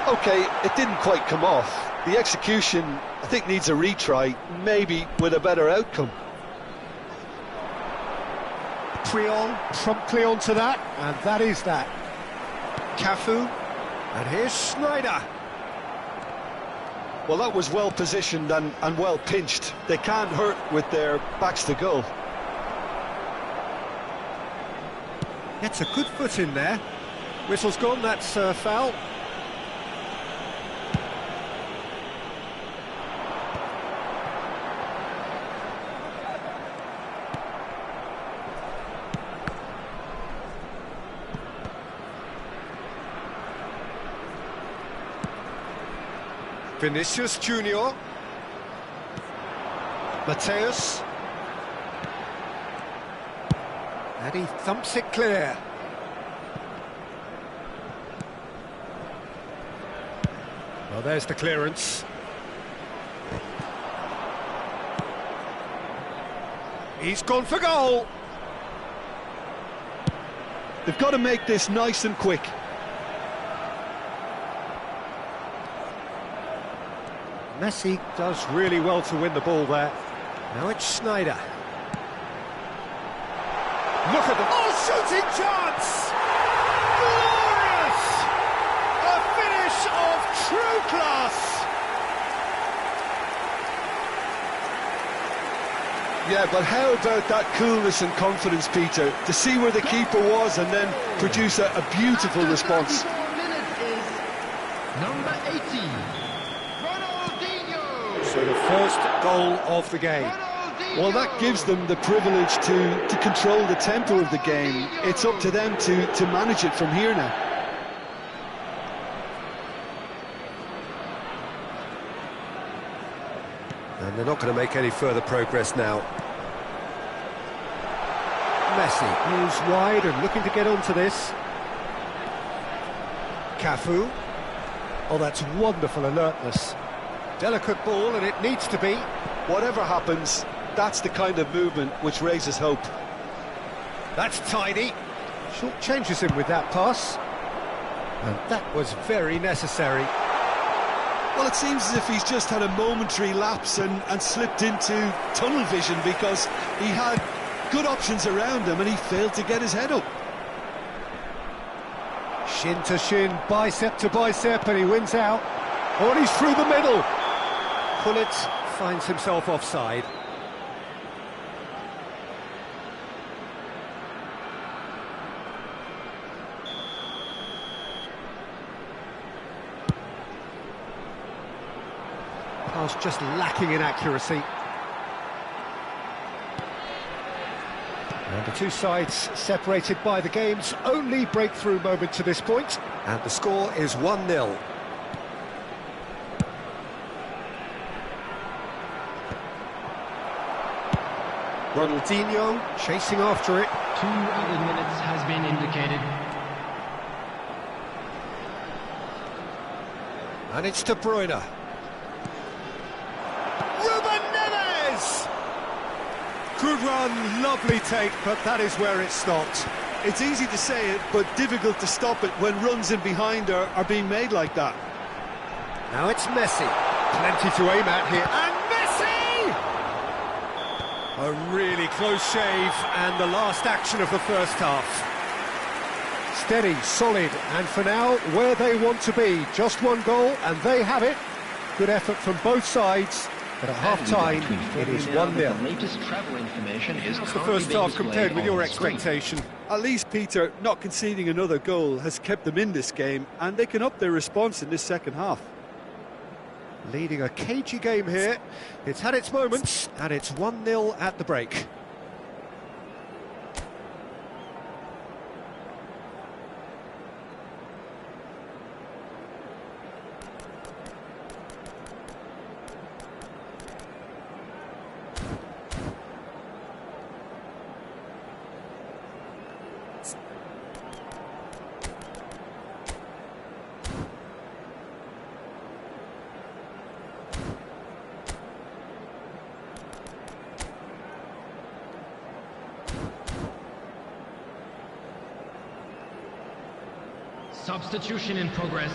OK, it didn't quite come off. The execution, I think, needs a retry, maybe with a better outcome. Trion promptly onto that, and that is that. Cafu, and here's Sneijder. Well, that was well positioned and well pinched. They can't hurt with their backs to goal. Gets a good foot in there. Whistle's gone, that's foul. Vinicius Junior. Mateus. And he thumps it clear. Well, there's the clearance. He's gone for goal. They've got to make this nice and quick. Messi does really well to win the ball there. Now it's Sneijder. Look at the... Oh, shooting chance! Glorious! A finish of true class! Yeah, but how about that coolness and confidence, Peter, to see where the keeper was and then produce a beautiful response. 34 minutes is number 18, Ronaldinho. So the first goal of the game. Well, that gives them the privilege to control the tempo of the game. It's up to them to manage it from here now. And they're not going to make any further progress now. Messi moves wide and looking to get onto this. Cafu. Oh, that's wonderful alertness. Delicate ball, and it needs to be. Whatever happens, that's the kind of movement which raises hope. That's tidy. Short changes him with that pass. And that was very necessary. Well, it seems as if he's just had a momentary lapse and slipped into tunnel vision because he had good options around him and he failed to get his head up. Shin to shin, bicep to bicep, and he wins out. Oh, and he's through the middle. Pullet finds himself offside. Pass just lacking in accuracy. And the two sides separated by the game's only breakthrough moment to this point. And the score is 1-0. Ronaldinho chasing after it. 2 added minutes has been indicated. And it's De Bruyne. Ruben Neves! Good run, lovely take, but that is where it stopped. It's easy to say it, but difficult to stop it when runs in behind are being made like that. Now it's Messi. Plenty to aim at here. And Messi! A really close shave, and the last action of the first half. Steady, solid, and for now, where they want to be. Just one goal, and they have it. Good effort from both sides. But at half-time, it is 1-0. Latest travel information is How's the first half compared with your expectation? At least, Peter, not conceding another goal has kept them in this game, and they can up their response in this second half. Leading a cagey game here. It's had its moments, and it's 1-0 at the break. Substitution in progress.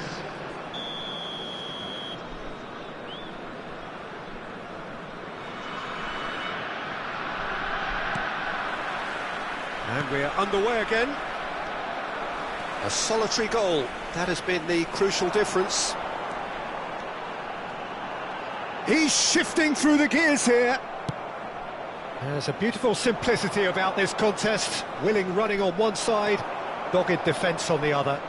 And we're underway again. A solitary goal. That has been the crucial difference. He's shifting through the gears here. There's a beautiful simplicity about this contest. Willing running on one side, dogged defence on the other.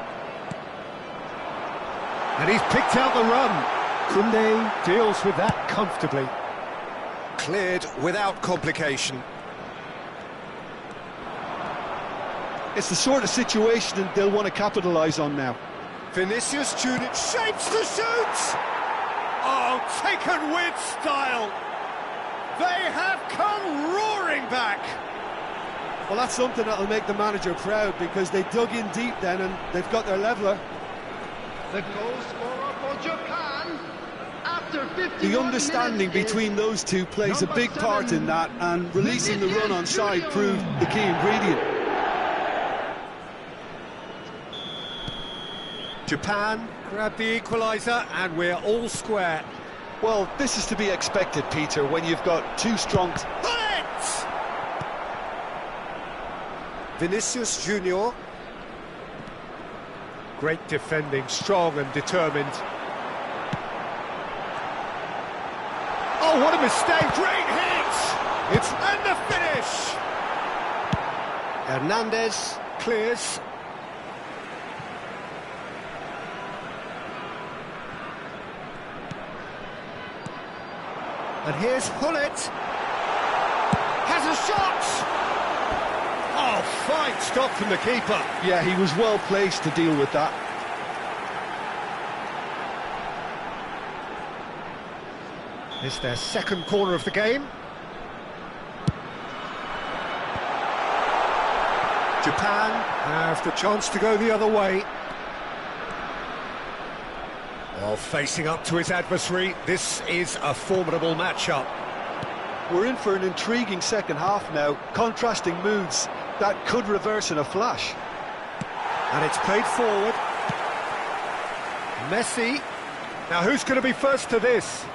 And he's picked out the run. Koundé deals with that comfortably. Cleared without complication. It's the sort of situation they'll want to capitalise on now. Vinicius Junior shapes to shoot! Oh, taken with style! They have come roaring back! Well, that's something that'll make the manager proud because they dug in deep then and they've got their leveller. The goal scorer for Japan after 51 The understanding minutes between those two plays a big part in that, and releasing the run on side proved the key ingredient. Japan grab the equaliser and we're all square. Well, this is to be expected, Peter, when you've got two strong... Bullet! Vinicius Junior. Great defending, strong and determined. Oh, what a mistake! Great hit! It's and the finish! Hernandez clears. And here's Hullet. Has a shot! Oh, fine stop from the keeper. Yeah, he was well placed to deal with that. It's their second corner of the game. Japan have the chance to go the other way. While facing up to his adversary, this is a formidable matchup. We're in for an intriguing second half now, contrasting moods that could reverse in a flash. And it's played forward. Messi. Now who's going to be first to this?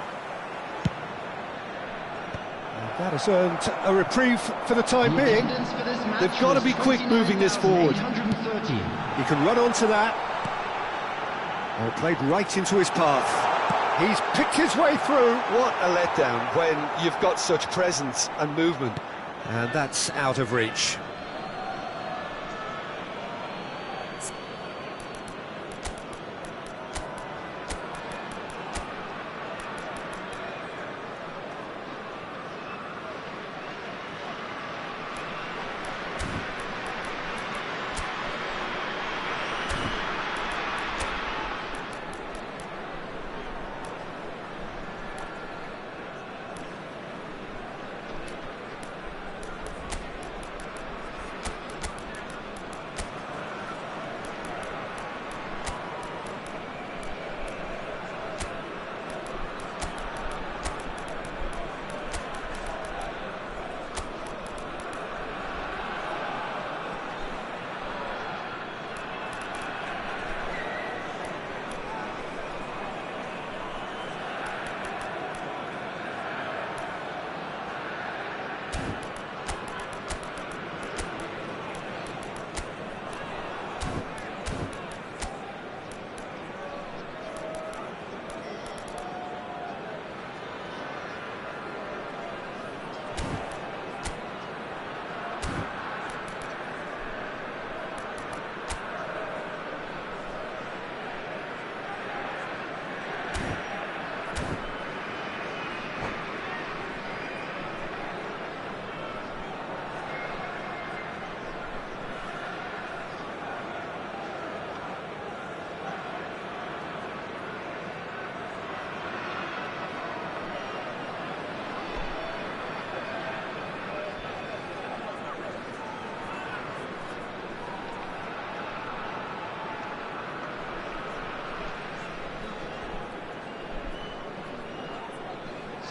And that has earned a reprieve for the time being. They've got to be quick moving this forward. He can run onto that. Oh, played right into his path. He's picked his way through. What a letdown when you've got such presence and movement. And that's out of reach.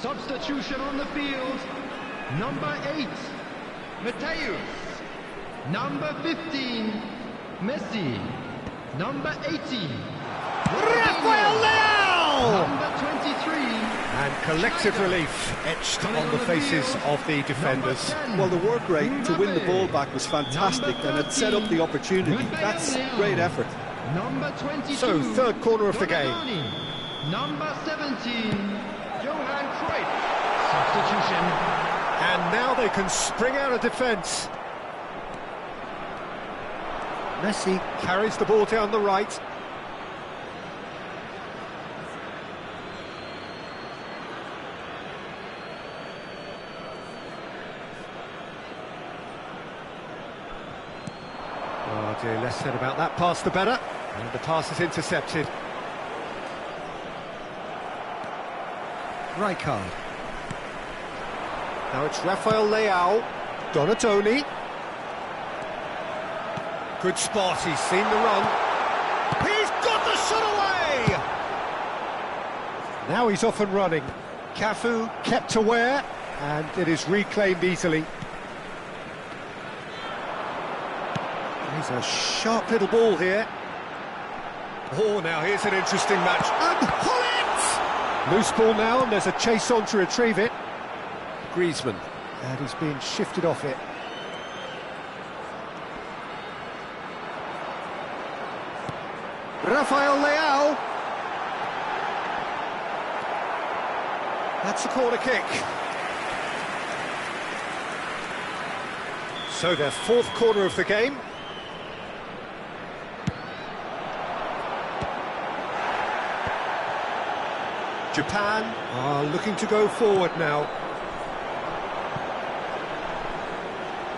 Substitution on the field. Number 8, Mateus. Number 15, Messi. Number 18, Rafael Leao! Number 23. And collective relief etched on the faces of the defenders. Well, the work rate to win the ball back was fantastic and it set up the opportunity. That's great effort. Number 22. So, third corner of the game. Number 17, Johan Cruyff. Substitution. And now they can spring out of defence. Messi carries the ball down the right. Oh dear, less said about that pass the better. And the pass is intercepted. Rijkaard. Now it's Rafael Leao. Donatoni. Good spot, he's seen the run. He's got the shot away! Now he's off and running. Cafu kept aware, and it is reclaimed easily. He's a sharp little ball here. Oh, now here's an interesting match. And Hullet! Loose ball now, and there's a chase on to retrieve it. Griezmann, and he's being shifted off it. Rafael Leao. That's a corner kick. So their fourth corner of the game. Japan are looking to go forward now.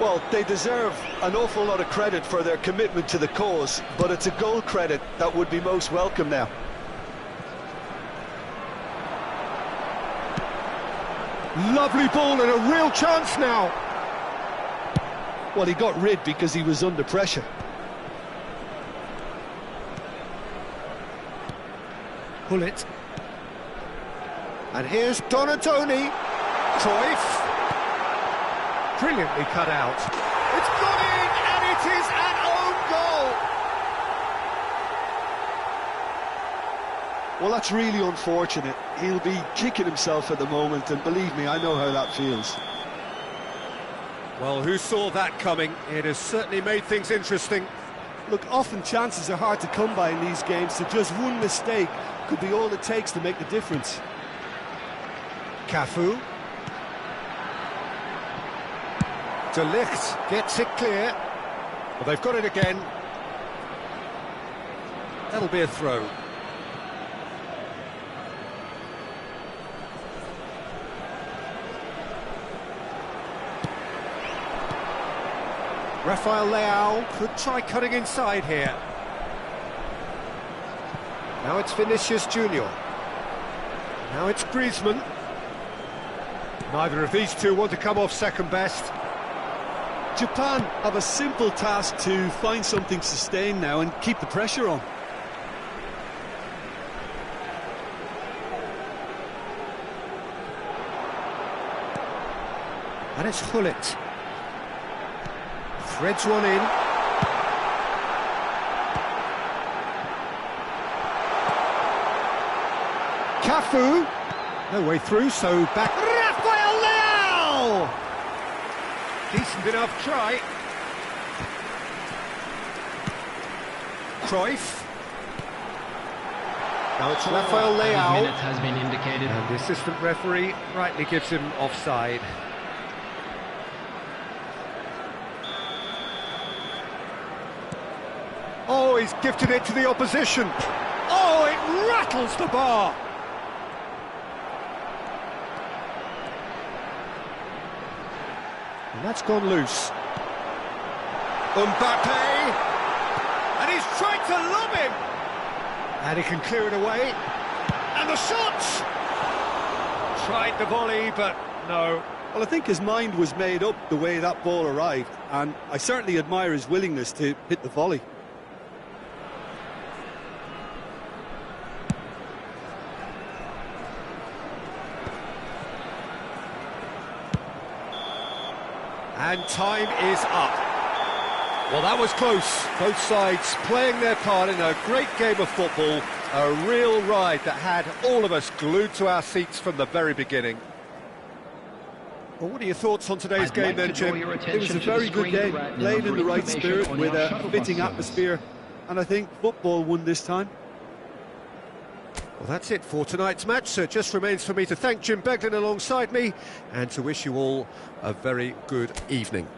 Well, they deserve an awful lot of credit for their commitment to the cause, but it's a goal credit that would be most welcome now. Lovely ball and a real chance now. Well, he got rid because he was under pressure. Pull it. And here's Donatoni. Cruyff. Brilliantly cut out. It's gone in, and it is an own goal. Well, that's really unfortunate. He'll be kicking himself at the moment, and believe me, I know how that feels. Well, who saw that coming? It has certainly made things interesting. Look, often chances are hard to come by in these games, so just one mistake could be all it takes to make the difference. Cafu. De Ligt gets it clear. Well, they've got it again. That'll be a throw. Rafael Leao could try cutting inside here. Now it's Vinicius Junior. Now it's Griezmann. Neither of these two want to come off second best. Japan have a simple task to find something sustained now and keep the pressure on. And it's Hullet. Threads one in. Cafu. No way through, so back. Rafael Leao! Decent enough try. Cruyff. Now it's Rafael Leao. Minute has been indicated. And the assistant referee rightly gives him offside. Oh, he's gifted it to the opposition. Oh, it rattles the bar. And that's gone loose. Mbappe. And he's tried to lob him. And he can clear it away. And the shot! Tried the volley, but no. Well, I think his mind was made up the way that ball arrived, and I certainly admire his willingness to hit the volley. And time is up. Well, that was close. Both sides playing their part in a great game of football. A real ride that had all of us glued to our seats from the very beginning. Well, what are your thoughts on today's game then, Jim? It was a very good game, played in the right spirit with a fitting atmosphere, and I think football won this time. Well, that's it for tonight's match, so it just remains for me to thank Jim Beglin alongside me and to wish you all a very good evening.